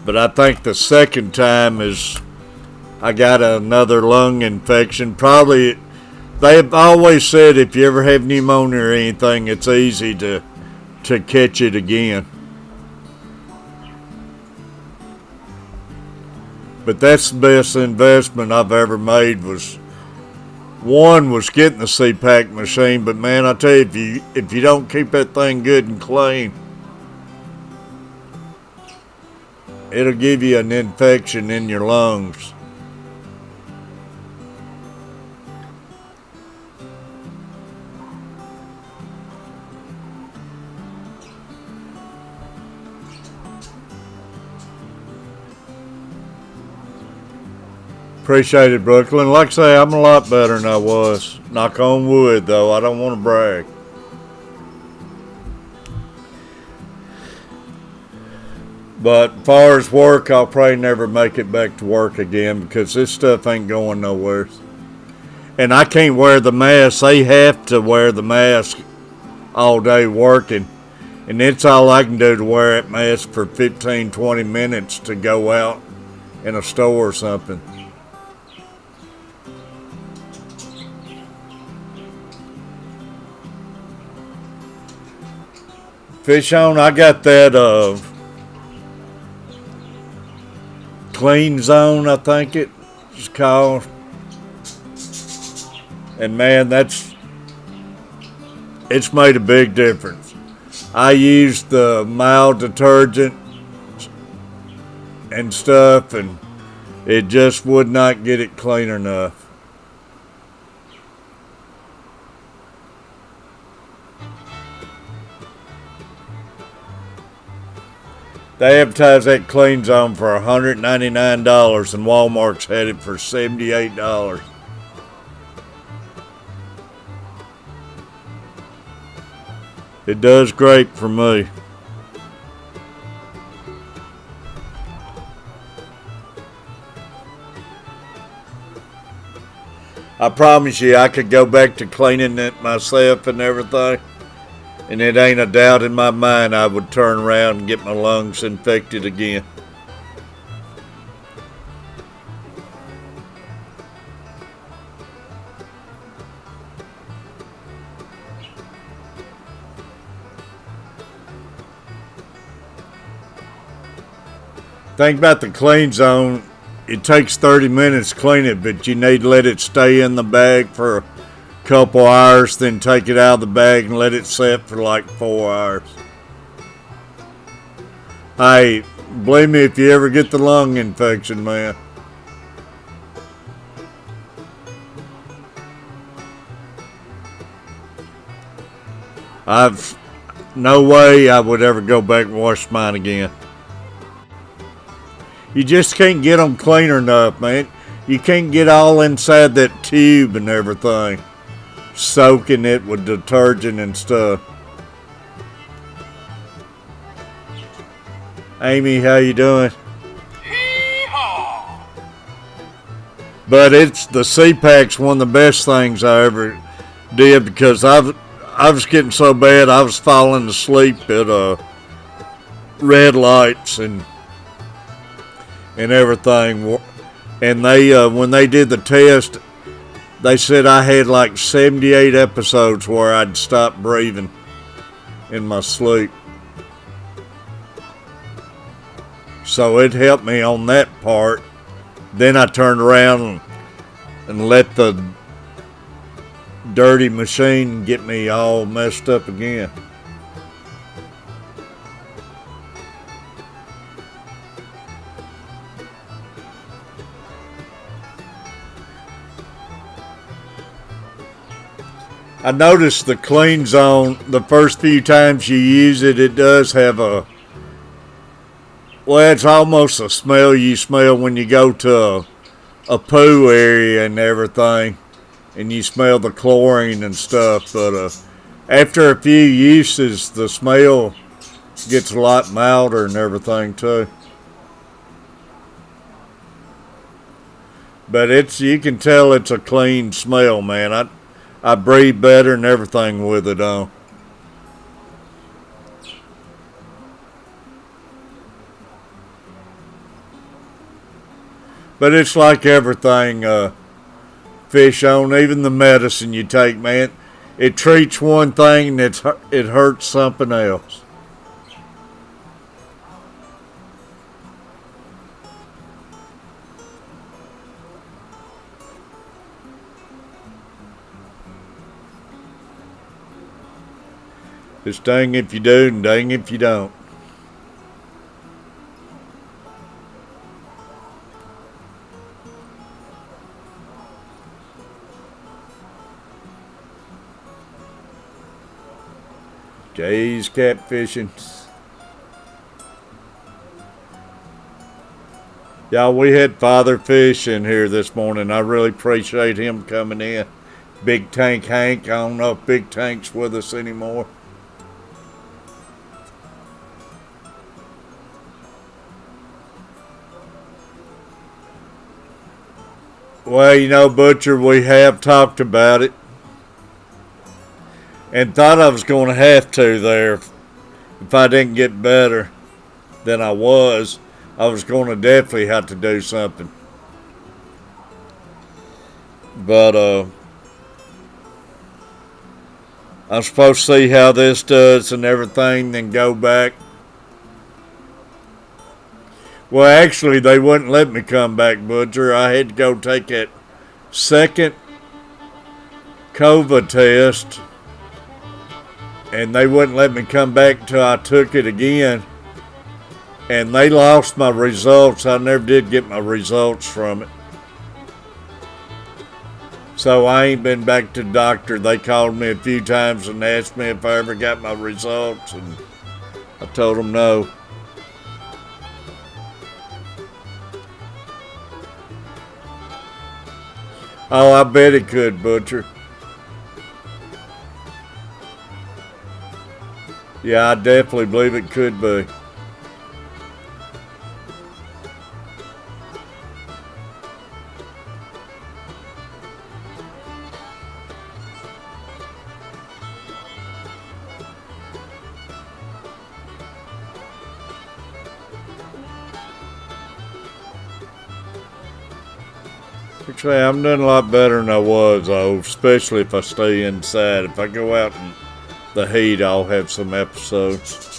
But I think the second time is I got another lung infection. Probably, they've always said if you ever have pneumonia or anything, it's easy to catch it again. But that's the best investment I've ever made. Was getting the CPAC machine, but man, I tell you, if you don't keep that thing good and clean, it'll give you an infection in your lungs. Appreciate it, Brooklyn. Like I say, I'm a lot better than I was. Knock on wood, though. I don't want to brag. But as far as work, I'll probably never make it back to work again because this stuff ain't going nowhere. And I can't wear the mask. They have to wear the mask all day working. And it's all I can do to wear that mask for 15, 20 minutes to go out in a store or something. Fish on, I got that clean zone, I think it's called. And man, it's made a big difference. I used the mild detergent and stuff, and it just would not get it clean enough. They advertise that clean zone for $199, and Walmart's had it for $78. It does great for me. I promise you, I could go back to cleaning it myself and everything, and it ain't a doubt in my mind I would turn around and get my lungs infected again. Think about the clean zone. It takes 30 minutes to clean it, but you need to let it stay in the bag for a couple hours, then take it out of the bag and let it set for like 4 hours. Hey, believe me, if you ever get the lung infection, man, no way I would ever go back and wash mine again. You just can't get them clean enough, man. You can't get all inside that tube and everything, soaking it with detergent and stuff. Amy, how you doing? Hee-haw! But it's the CPAC's one of the best things I ever did, because I was getting so bad I was falling asleep at red lights and everything. And they when they did the test, they said I had like 78 episodes where I'd stop breathing in my sleep. So it helped me on that part. Then I turned around and let the dirty machine get me all messed up again. I noticed the clean zone, the first few times you use it, it does have well, it's almost a smell you smell when you go to a poo area and everything, and you smell the chlorine and stuff. But after a few uses, the smell gets a lot milder and everything too. But you can tell it's a clean smell, man. I breathe better and everything with it on. But it's like everything, fish on, even the medicine you take, man. It treats one thing and it hurts something else. It's dang if you do and dang if you don't. Jay's catfishing. Y'all, we had Father Fish in here this morning. I really appreciate him coming in. Big Tank Hank. I don't know if Big Tank's with us anymore. Well, you know, Butcher, we have talked about it. And thought I was going to have to there. If I didn't get better than I was going to definitely have to do something. But I'm supposed to see how this does and everything, then go back. Well, actually, they wouldn't let me come back, Butcher. I had to go take that second COVID test, and they wouldn't let me come back till I took it again. And they lost my results. I never did get my results from it. So I ain't been back to the doctor. They called me a few times and asked me if I ever got my results, and I told them no. Oh, I bet it could, Butcher. Yeah, I definitely believe it could be. Actually, I'm doing a lot better than I was, though, especially if I stay inside. If I go out in the heat, I'll have some episodes.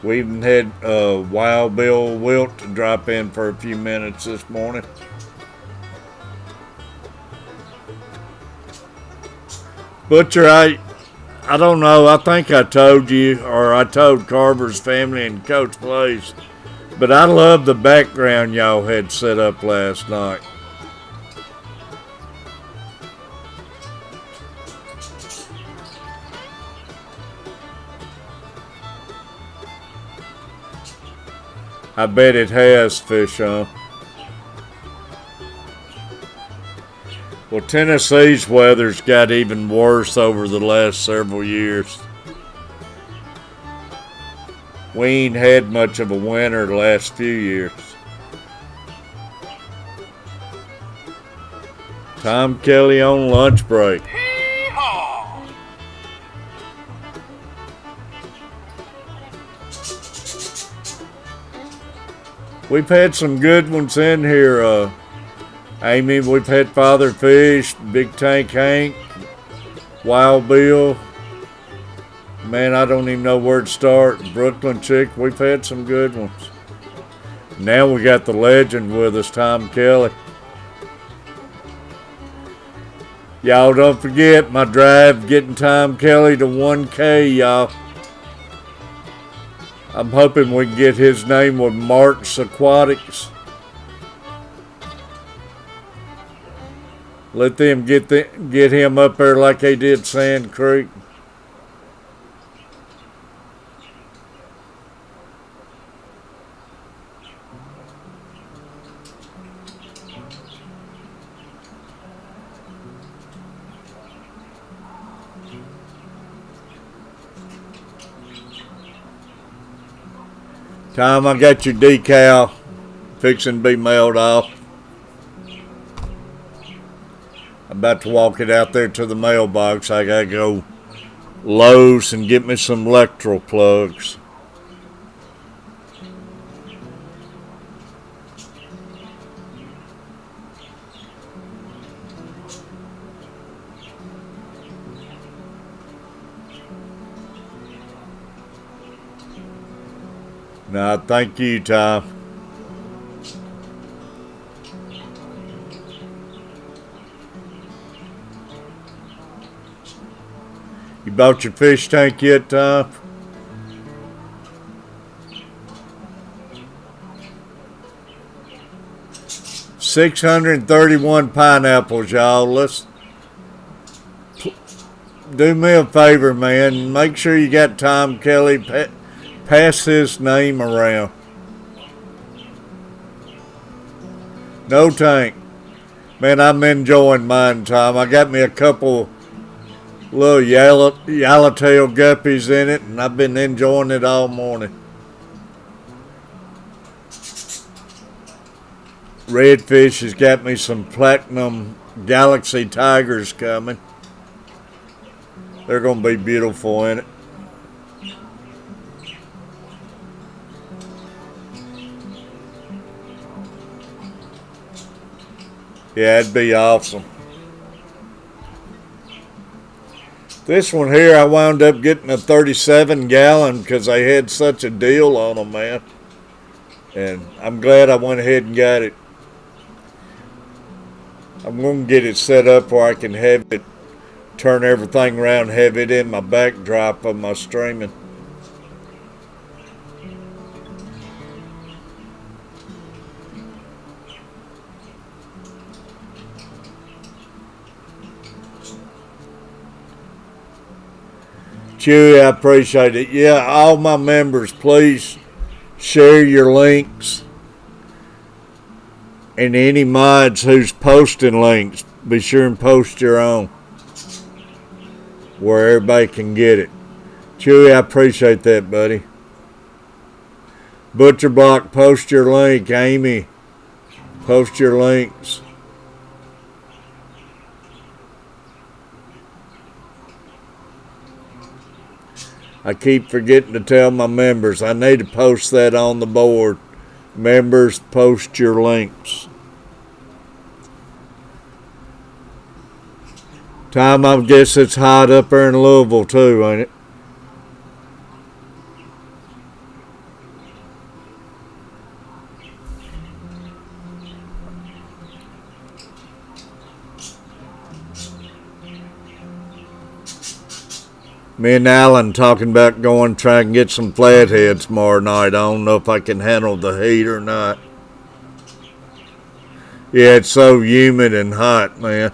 We even had Wild Bill Wilt to drop in for a few minutes this morning. Butcher, I don't know. I think I told you, or I told Carver's family and Coach Place, but I love the background y'all had set up last night. I bet it has, Fish on. Well, Tennessee's weather's got even worse over the last several years. We ain't had much of a winter the last few years. Tom Kelly on lunch break. Hee-haw! We've had some good ones in here, Amy. We've had Father Fish, Big Tank Hank, Wild Bill. Man, I don't even know where to start. Brooklyn Chick. We've had some good ones. Now we got the legend with us, Tom Kelly. Y'all don't forget my drive getting Tom Kelly to 1K, y'all. I'm hoping we can get his name with Mark's Aquatics. Let them get him up there like they did Sand Creek. Tom, I got your decal fixing to be mailed off. I'm about to walk it out there to the mailbox. I gotta go Lowe's and get me some electrical plugs. No, thank you, Tom. You bought your fish tank yet, Tom? $631 pineapples, y'all. Let's do me a favor, man. Make sure you got Tom Kelly. Pass his name around. No tank. Man, I'm enjoying mine, Tom. I got me a couple little yellowtail guppies in it, and I've been enjoying it all morning. Redfish has got me some platinum Galaxy Tigers coming. They're going to be beautiful in it. Yeah, it'd be awesome. This one here, I wound up getting a 37-gallon because I had such a deal on them, man. And I'm glad I went ahead and got it. I'm going to get it set up where I can have it, turn everything around, have it in my backdrop of my streaming. Chewy, I appreciate it. Yeah, all my members, please share your links. And any mods who's posting links, be sure and post your own where everybody can get it. Chewy, I appreciate that, buddy. Butcher Block, post your link. Amy, post your links. I keep forgetting to tell my members. I need to post that on the board. Members, post your links. Tom, I guess it's hot up there in Louisville too, ain't it? Me and Alan talking about going try and get some flatheads tomorrow night. I don't know if I can handle the heat or not. Yeah, it's so humid and hot, man.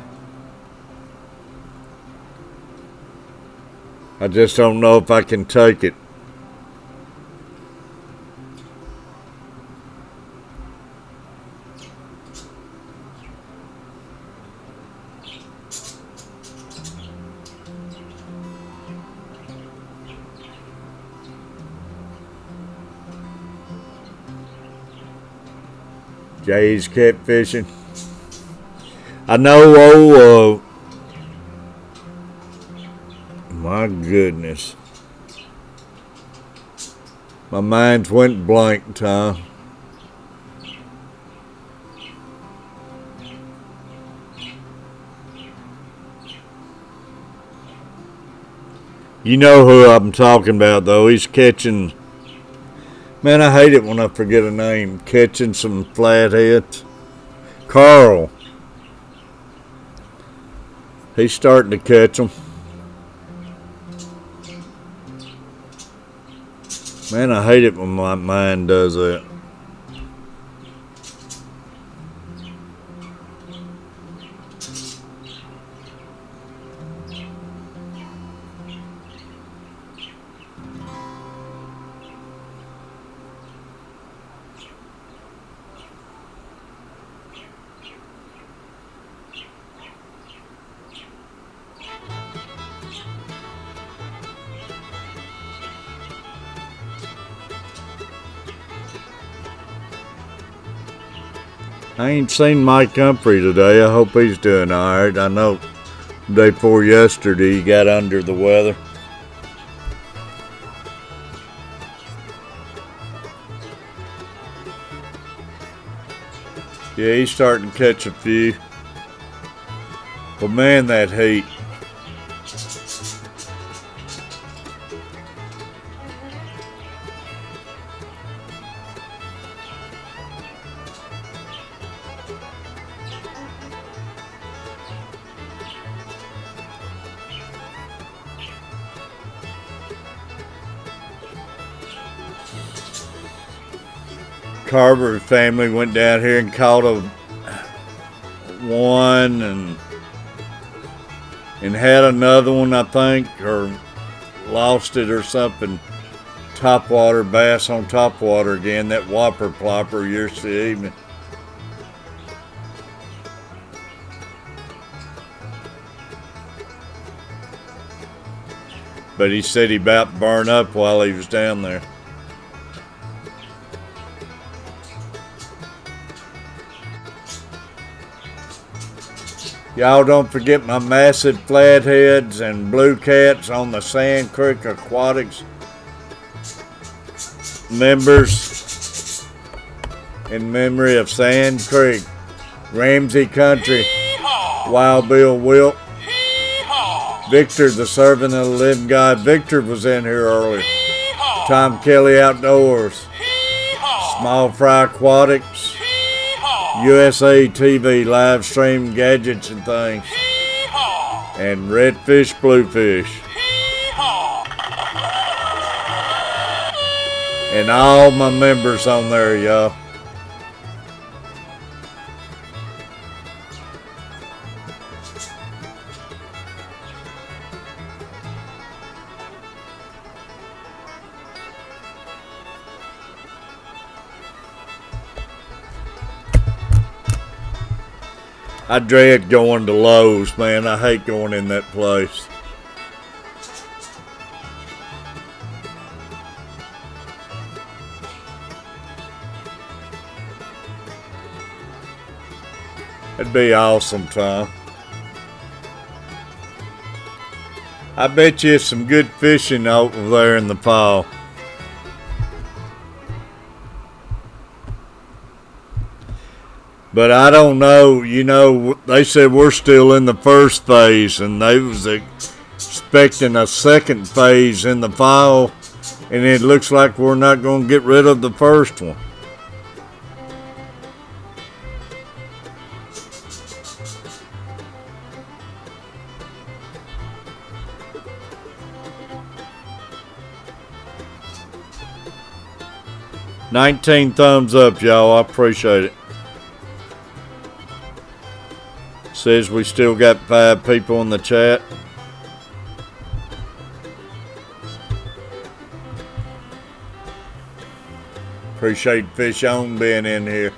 I just don't know if I can take it. Jay's catfishing. I know, my goodness. My mind went blank, Tom. You know who I'm talking about, though. He's catching Man, I hate it when I forget a name. Catching some flatheads. Carl. He's starting to catch them. Man, I hate it when my mind does that. I ain't seen Mike Humphrey today. I hope he's doing alright. I know day before yesterday he got under the weather. Yeah, he's starting to catch a few. But man, that heat. Carver family went down here and caught one and had another one, I think, or lost it or something. Topwater bass on topwater again. That whopper plopper yesterday evening. But he said he about burned up while he was down there. Y'all don't forget my massive flatheads and blue cats on the Sand Creek Aquatics members in memory of Sand Creek, Ramsey Country, Hee-haw! Wild Bill Wilt, Hee-haw! Victor, the servant of the living God. Victor was in here earlier. Hee-haw! Tom Kelly Outdoors, Hee-haw! Small Fry Aquatics, Hee-haw! USA TV live stream gadgets and things, Hee-haw! and Redfish Bluefish, Hee-haw! and all my members on there, y'all. I dread going to Lowe's, man. I hate going in that place. It'd be awesome, Tom. I bet you it's some good fishing over there in the fall. But I don't know, you know, they said we're still in the first phase and they was expecting a second phase in the fall, and it looks like we're not going to get rid of the first one. "19 thumbs up, y'all. I appreciate it. Says we still got 5 people in the chat. Appreciate Fish On being in here.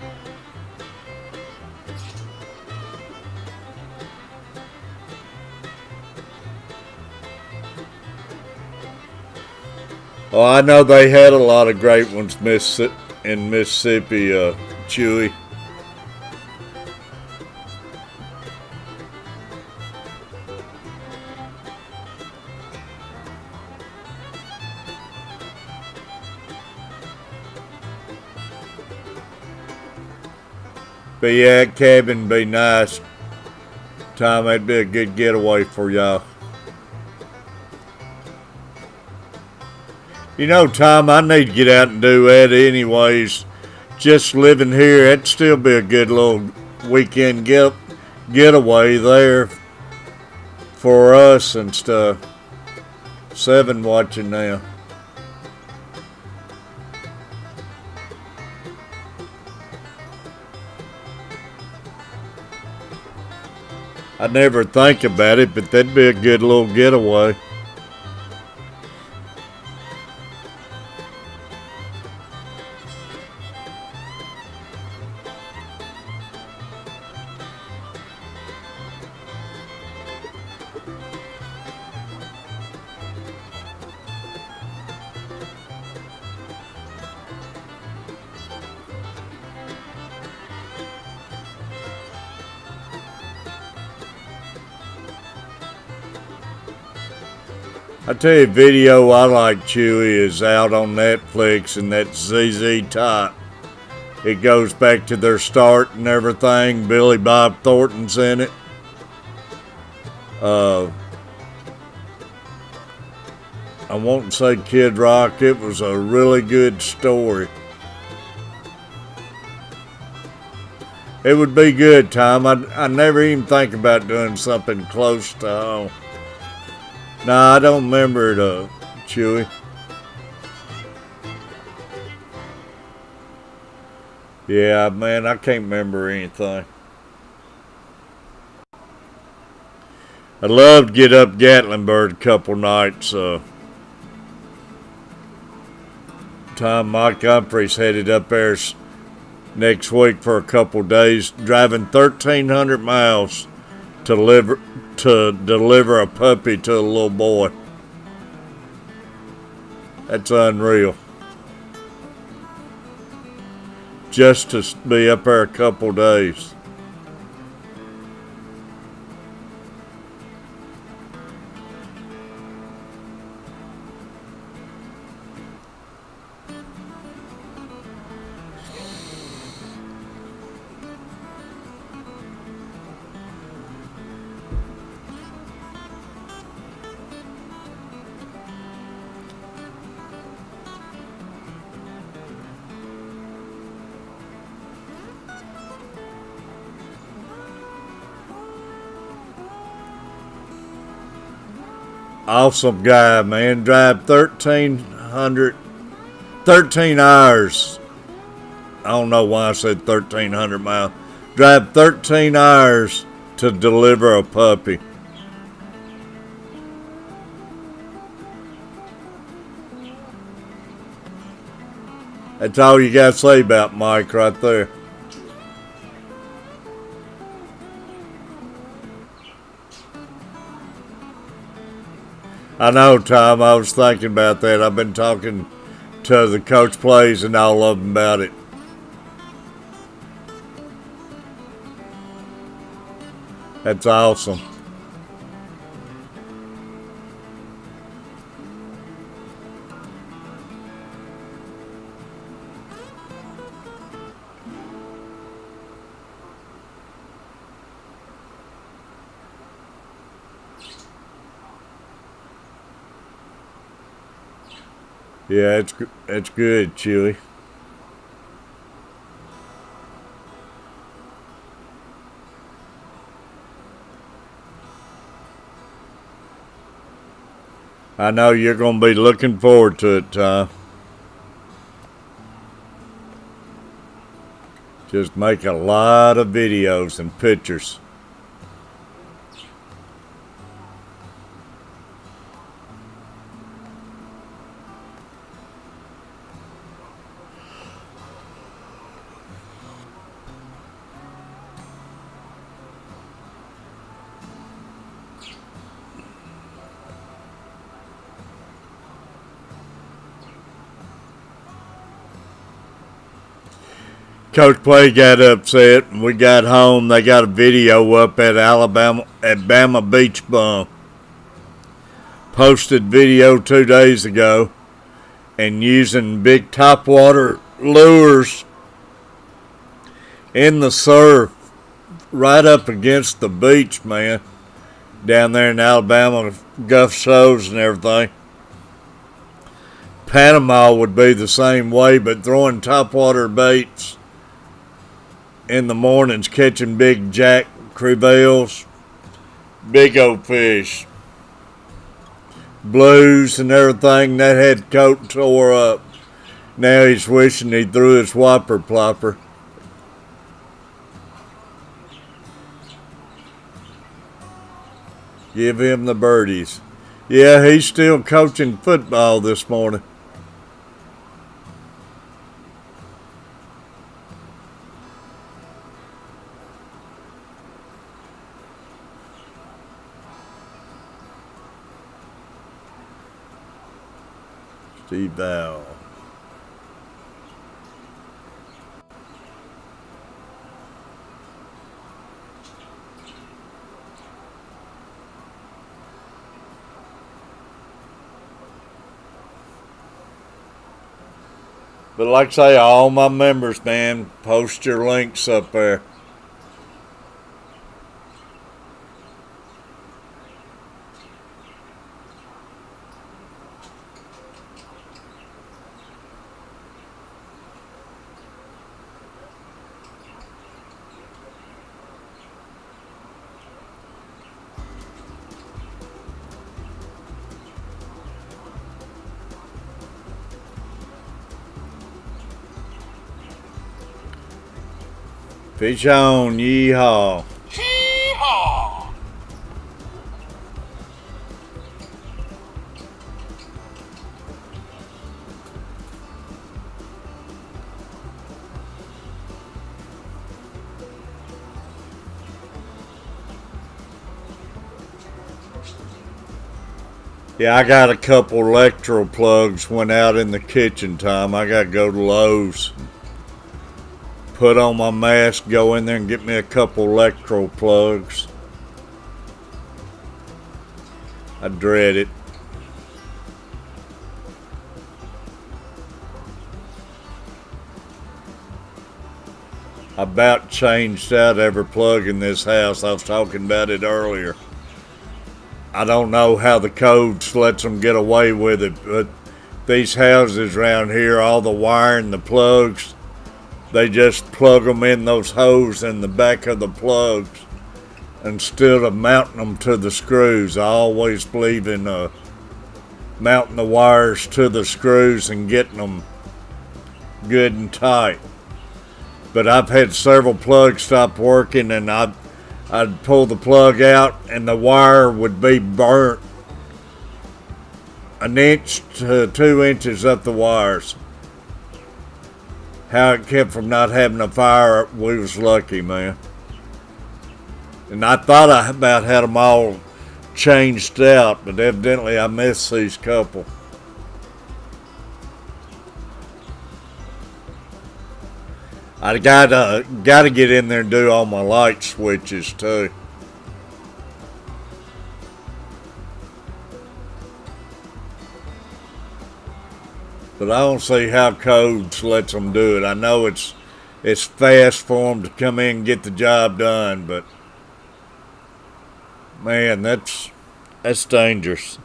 Oh, I know they had a lot of great ones in Mississippi, Chewy. But yeah, that cabin be nice. Tom, that'd be a good getaway for y'all. You know, Tom, I need to get out and do that anyways. Just living here, that'd still be a good little weekend getaway there for us and stuff. 7 watching now. I never think about it, but that'd be a good little getaway. I tell you, a video I like, Chewy, is out on Netflix, and that's ZZ Top. It goes back to their start and everything. Billy Bob Thornton's in it. I won't say Kid Rock. It was a really good story. It would be good, Tom. I never even think about doing something close to home. Nah, I don't remember it, Chewy. Yeah, man, I can't remember anything. I'd love to get up Gatlinburg a couple nights. Tom, Mike Humphrey's headed up there next week for a couple days, driving 1,300 miles to deliver a puppy to a little boy. That's unreal. Just to be up there a couple days. Awesome guy, man. Drive 13 hours. I don't know why I said 1,300 miles. Drive 13 hours to deliver a puppy. That's all you got to say about Mike right there. I know, Tom. I was thinking about that. I've been talking to the coach plays and all of them about it. That's awesome. Yeah, it's good, Chewy. I know you're going to be looking forward to it, Tom. Just make a lot of videos and pictures. Coach Play got upset and we got home. They got a video up at Bama Beach Bum. Posted video 2 days ago and using big topwater lures in the surf right up against the beach, man. Down there in Alabama, Gulf shows and everything. Panama would be the same way, but throwing topwater baits in the mornings, catching big jack crevalles, big old fish, blues and everything, that head coat tore up. Now he's wishing he threw his whopper plopper. Give him the birdies. Yeah, he's still coaching football this morning. Steve Val. But like I say, all my members, man, post your links up there. Fish on, yeehaw. Hee-haw! Yeah, I got a couple electro plugs went out in the kitchen time. I got to go to Lowe's. Put on my mask, go in there and get me a couple electro plugs. I dread it. I about changed out every plug in this house. I was talking about it earlier. I don't know how the codes lets them get away with it, but these houses around here, all the wire and the plugs, they just plug them in those holes in the back of the plugs instead of mounting them to the screws. I always believe in mounting the wires to the screws and getting them good and tight. But I've had several plugs stop working, and I'd pull the plug out and the wire would be burnt 1 inch to 2 inches up the wires. How it kept from not having a fire, we was lucky, man. And I thought I about had them all changed out, but evidently I missed these couple. I gotta get in there and do all my light switches too. But I don't see how codes lets them do it. I know it's fast for them to come in and get the job done, but man, that's dangerous.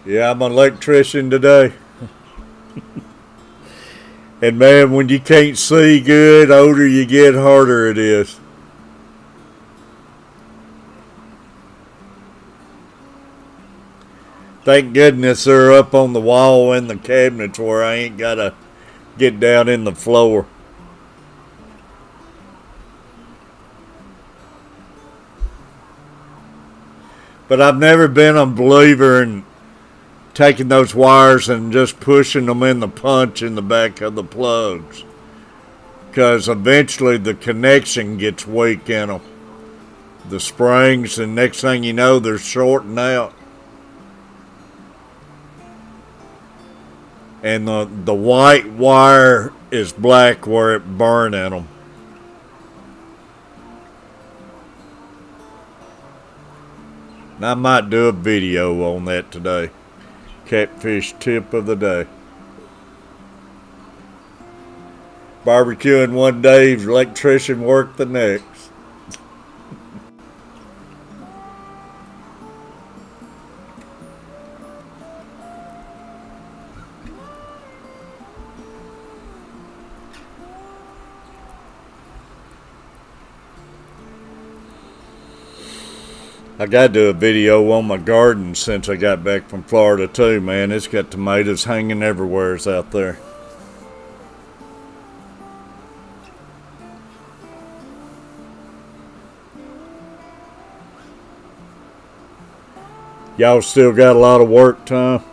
Yeah, I'm an electrician today. And man, when you can't see good, the older you get, harder it is. Thank goodness they're up on the wall in the cabinets where I ain't gotta get down in the floor. But I've never been a believer in taking those wires and just pushing them in the punch in the back of the plugs, because eventually the connection gets weak in them, the springs, and next thing you know, they're shorting out. And the white wire is black where it burned in them. And I might do a video on that today. Catfish tip of the day. Barbecuing one day, electrician work the next. I got to do a video on my garden since I got back from Florida too, man. It's got tomatoes hanging everywhere out there. Y'all still got a lot of work, Tom?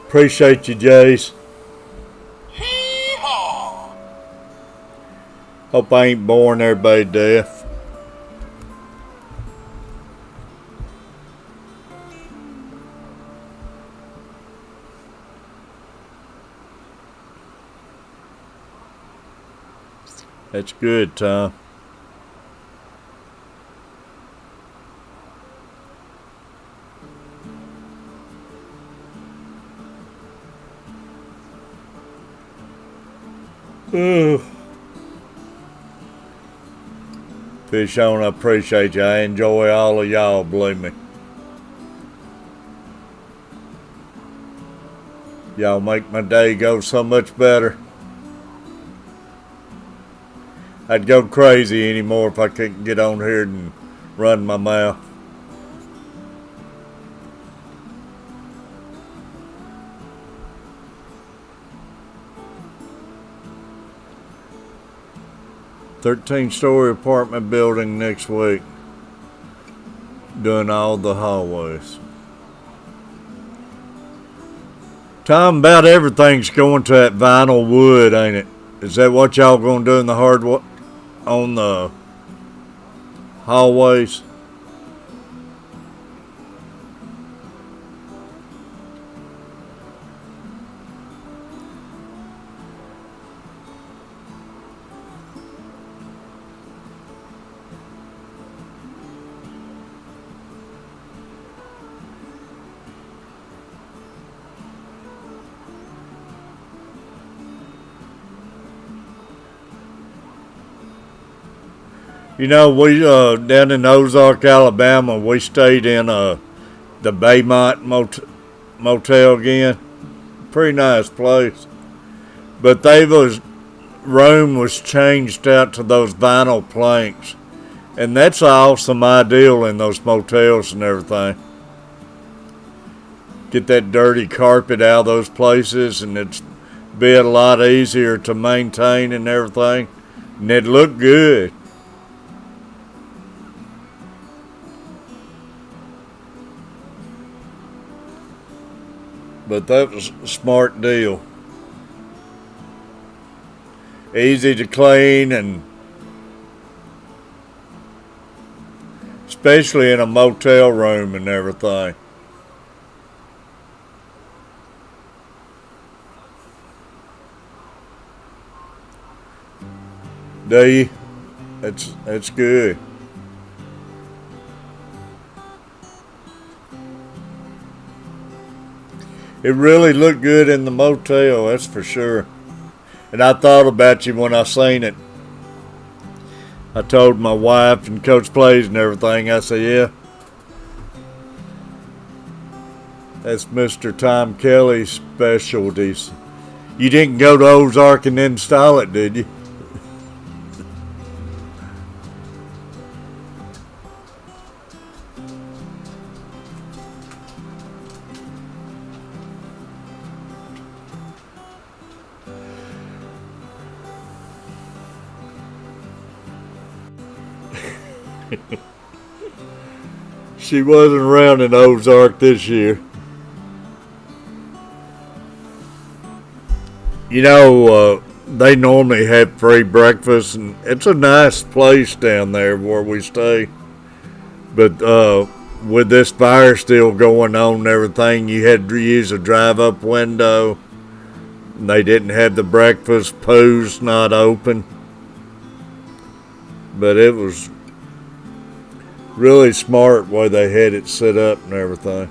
Appreciate you, Jace. Hee-haw! Hope I ain't boring everybody to death. That's good, Tom. Ooh. Fish on, I appreciate you. I enjoy all of y'all, believe me. Y'all make my day go so much better. I'd go crazy anymore if I couldn't get on here and run my mouth. $13-story apartment building next week. Doing all the hallways. Tom, about everything's going to that vinyl wood, ain't it? Is that what y'all gonna do in the hardwood on the hallways? You know, we down in Ozark, Alabama, we stayed in the Baymont Motel again. Pretty nice place. But room was changed out to those vinyl planks. And that's an awesome ideal in those motels and everything. Get that dirty carpet out of those places and it'd be a lot easier to maintain and everything. And it'd look good. But that was a smart deal. Easy to clean, and especially in a motel room and everything. Do you? That's good. It really looked good in the motel, that's for sure. And I thought about you when I seen it. I told my wife and Coach Plays and everything, I said, yeah, that's Mr. Tom Kelly's specialties. You didn't go to Ozark and install it, did you? She wasn't around in Ozark this year. You know, they normally have free breakfast, and it's a nice place down there where we stay. But with this fire still going on and everything, you had to use a drive-up window. They didn't have the breakfast poos not open. But it was really smart way they had it set up and everything.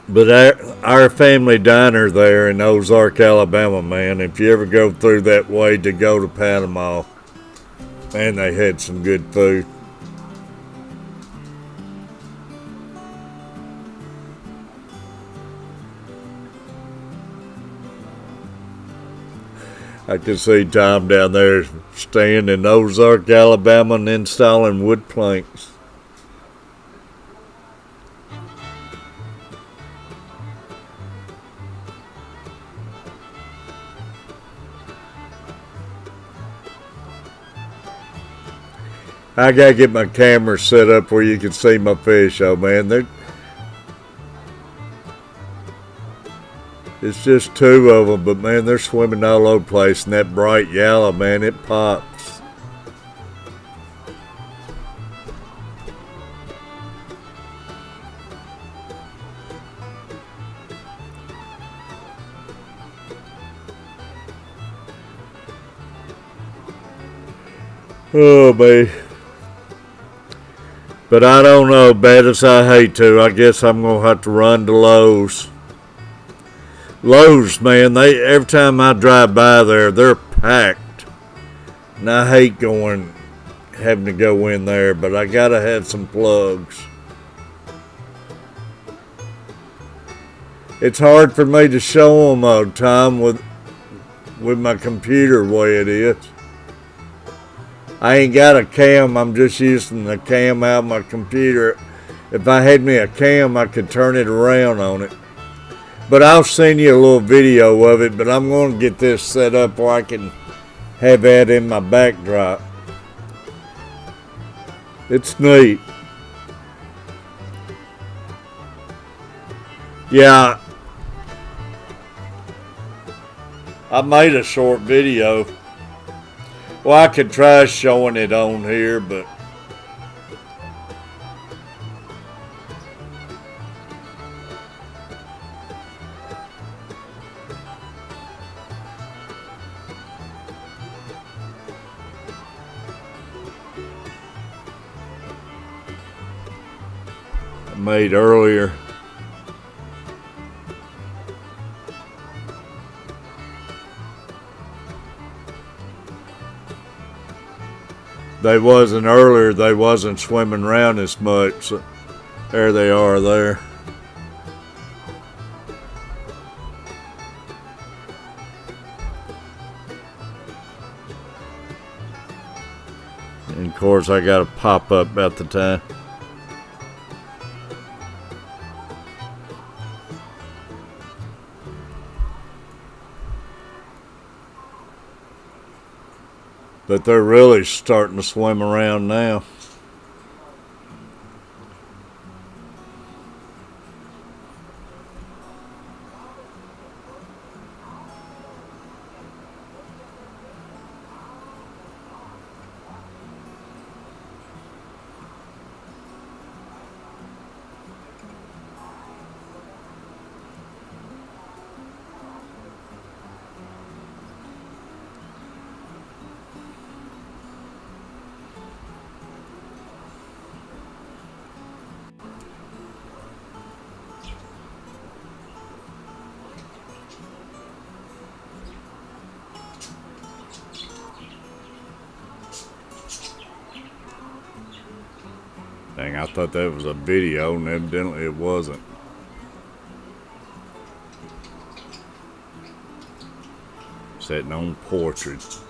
But our family diner there in Ozark, Alabama, man, if you ever go through that way to go to Panama, man, they had some good food. I can see Tom down there staying in Ozark, Alabama and installing wood planks. I gotta get my camera set up where you can see my fish, oh man. It's just two of them, but man, they're swimming all over the place, and that bright yellow, man, it pops. Oh, man. But I don't know, bad as I hate to, I guess I'm going to have to run to Lowe's. Lowe's, man, every time I drive by there, they're packed. And I hate having to go in there, but I got to have some plugs. It's hard for me to show them all the time with my computer the way it is. I ain't got a cam, I'm just using the cam out of my computer. If I had me a cam, I could turn it around on it. But I'll send you a little video of it, but I'm going to get this set up where I can have that in my backdrop. It's neat. Yeah, I made a short video. Well, I could try showing it on here, but I made earlier. They wasn't swimming around as much. So there they are there. And of course I got a pop up at the time. But they're really starting to swim around now. Dang, I thought that was a video, and evidently it wasn't. Sitting on portrait.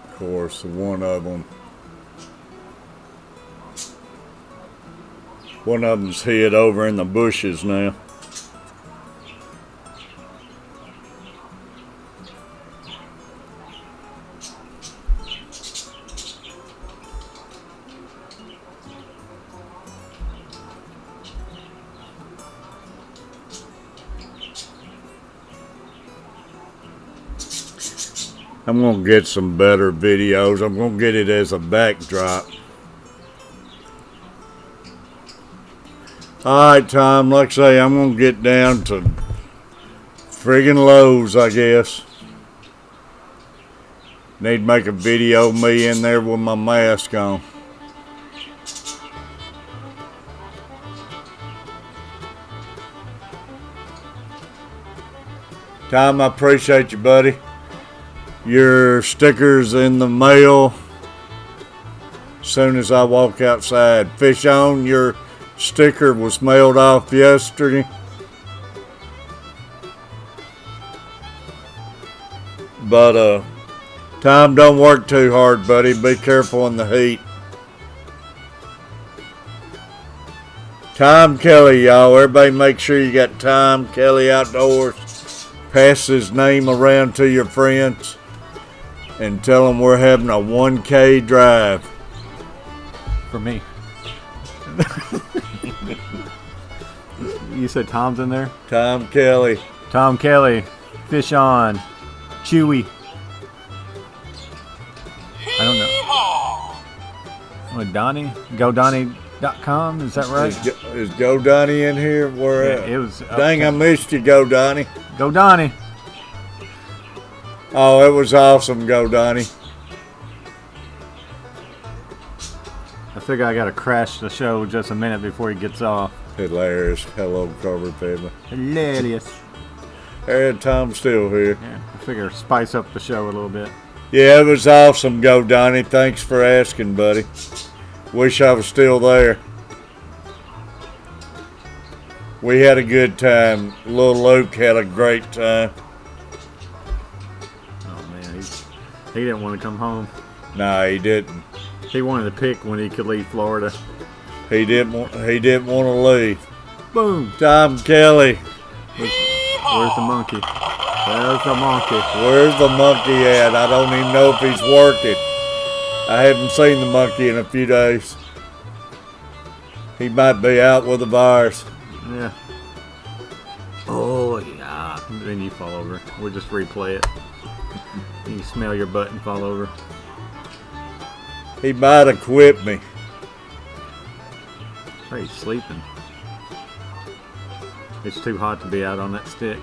Of course, one of them's hid over in the bushes now. I'm going to get some better videos. I'm going to get it as a backdrop. Alright, Tom, like I say, I'm going to get down to friggin' Lowe's, I guess. Need to make a video of me in there with my mask on. Tom, I appreciate you, buddy. Your sticker's in the mail as soon as I walk outside. Fish on, your sticker was mailed off yesterday. But, Tom, don't work too hard, buddy. Be careful in the heat. Tom Kelly, y'all. Everybody make sure you got Tom Kelly Outdoors. Pass his name around to your friends and tell them we're having a 1K drive. For me. You said Tom's in there? Tom Kelly. Tom Kelly. Fish on. Chewy. I don't know. What, Donnie? GoDonnie.com? Is that right? Is Go Donnie in here? Where Yeah, at? it was. Dang, I missed you, Go Donnie. Go Donnie. Oh, it was awesome, Go Donnie. I figure I gotta crash the show just a minute before he gets off. Hilarious. Hello, Carver family. Hilarious. And Tom's still here. Yeah, I figure spice up the show a little bit. Yeah, it was awesome, Go Donnie. Thanks for asking, buddy. Wish I was still there. We had a good time. Little Luke had a great time. Oh man, he didn't want to come home. Nah, he didn't. He wanted to pick when he could leave Florida. He didn't want to leave. Boom. Tom Kelly. Where's the monkey? There's the monkey. Where's the monkey at? I don't even know if he's working. I haven't seen the monkey in a few days. He might be out with the virus. Yeah. Oh yeah. Then you fall over. We'll just replay it. You smell your butt and fall over. He might have quit me. Hey, he's sleeping. It's too hot to be out on that stick.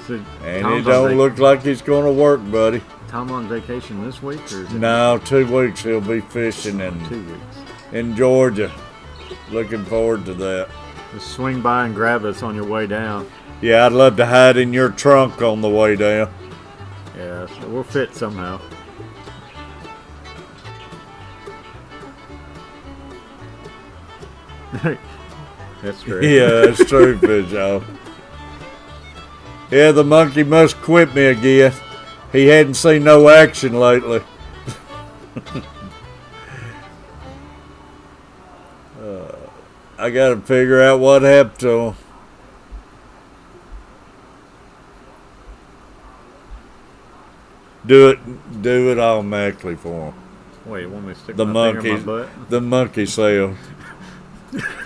So, And Tom's it don't look like he's going to work, buddy. Tom on vacation this week, or is it No, 2 weeks he'll be fishing 2 in, weeks? in Georgia. Looking forward to that. Just swing by and grab us on your way down. Yeah, I'd love to hide in your trunk on the way down. Yeah, so we'll fit somehow. That's true. Yeah, that's true, Fish y'all. Yeah, the monkey must quit me again. He hadn't seen no action lately. I gotta figure out what happened to him. Do it automatically for him. Wait, you want me to stick The my finger monkey, in my butt? the monkey cell.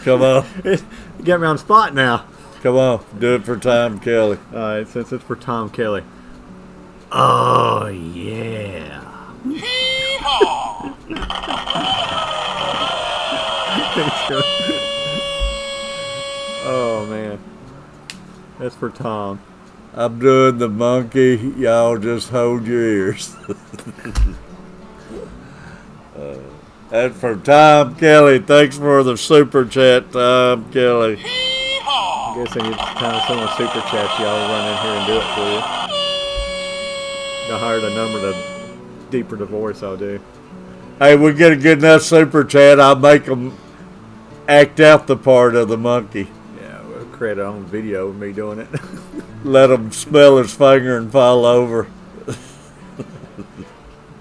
Come on, You got me on spot now. come on, do it for Tom Kelly. Alright, since it's for Tom Kelly. Oh, yeah. Oh, man. That's for Tom. I'm doing the monkey. Y'all just hold your ears. That's for Tom Kelly. Thanks for the super chat, Tom Kelly. I guess anytime someone super chats you, I'll run in here and do it for you. I hired a number to deeper the voice, I'll do. Hey, we get a good enough super chat. I'll make them act out the part of the monkey. Yeah, we'll create our own video of me doing it. Let him smell his finger and fall over.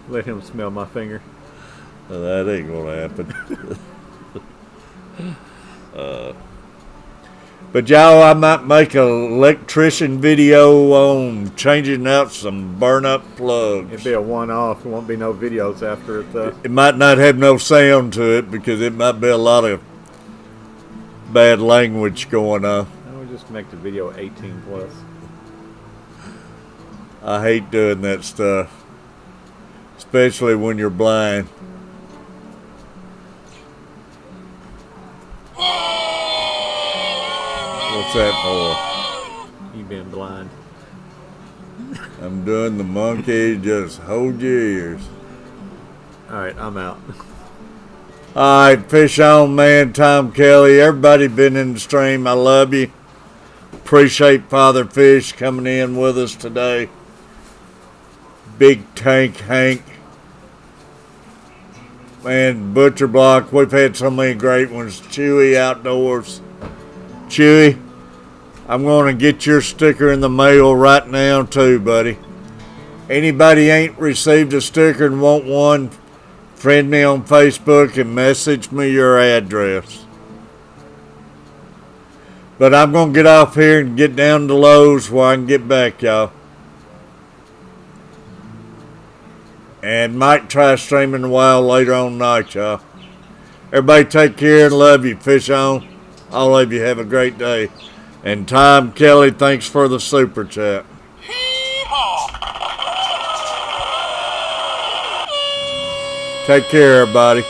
Let him smell my finger. That ain't gonna happen. But y'all, I might make an electrician video on changing out some burn-up plugs. It'd be a one-off. There won't be no videos after it, though. It might not have no sound to it because it might be a lot of bad language going on. Just make the video 18 plus. I hate doing that stuff, especially when you're blind. What's that for? You been blind. I'm doing the monkey. Just hold your ears. All right, I'm out. All right, fish on, man. Tom Kelly. Everybody been in the stream. I love you. Appreciate Father Fish coming in with us today. Big Tank Hank. Man, Butcher Block. We've had so many great ones. Chewy Outdoors. Chewy, I'm going to get your sticker in the mail right now too, buddy. Anybody ain't received a sticker and want one, friend me on Facebook and message me your address. But I'm going to get off here and get down to Lowe's where I can get back, y'all. And might try streaming a while later on tonight, y'all. Everybody take care and love you. Fish on. All of you have a great day. And Tom Kelly, thanks for the super chat. Take care, everybody.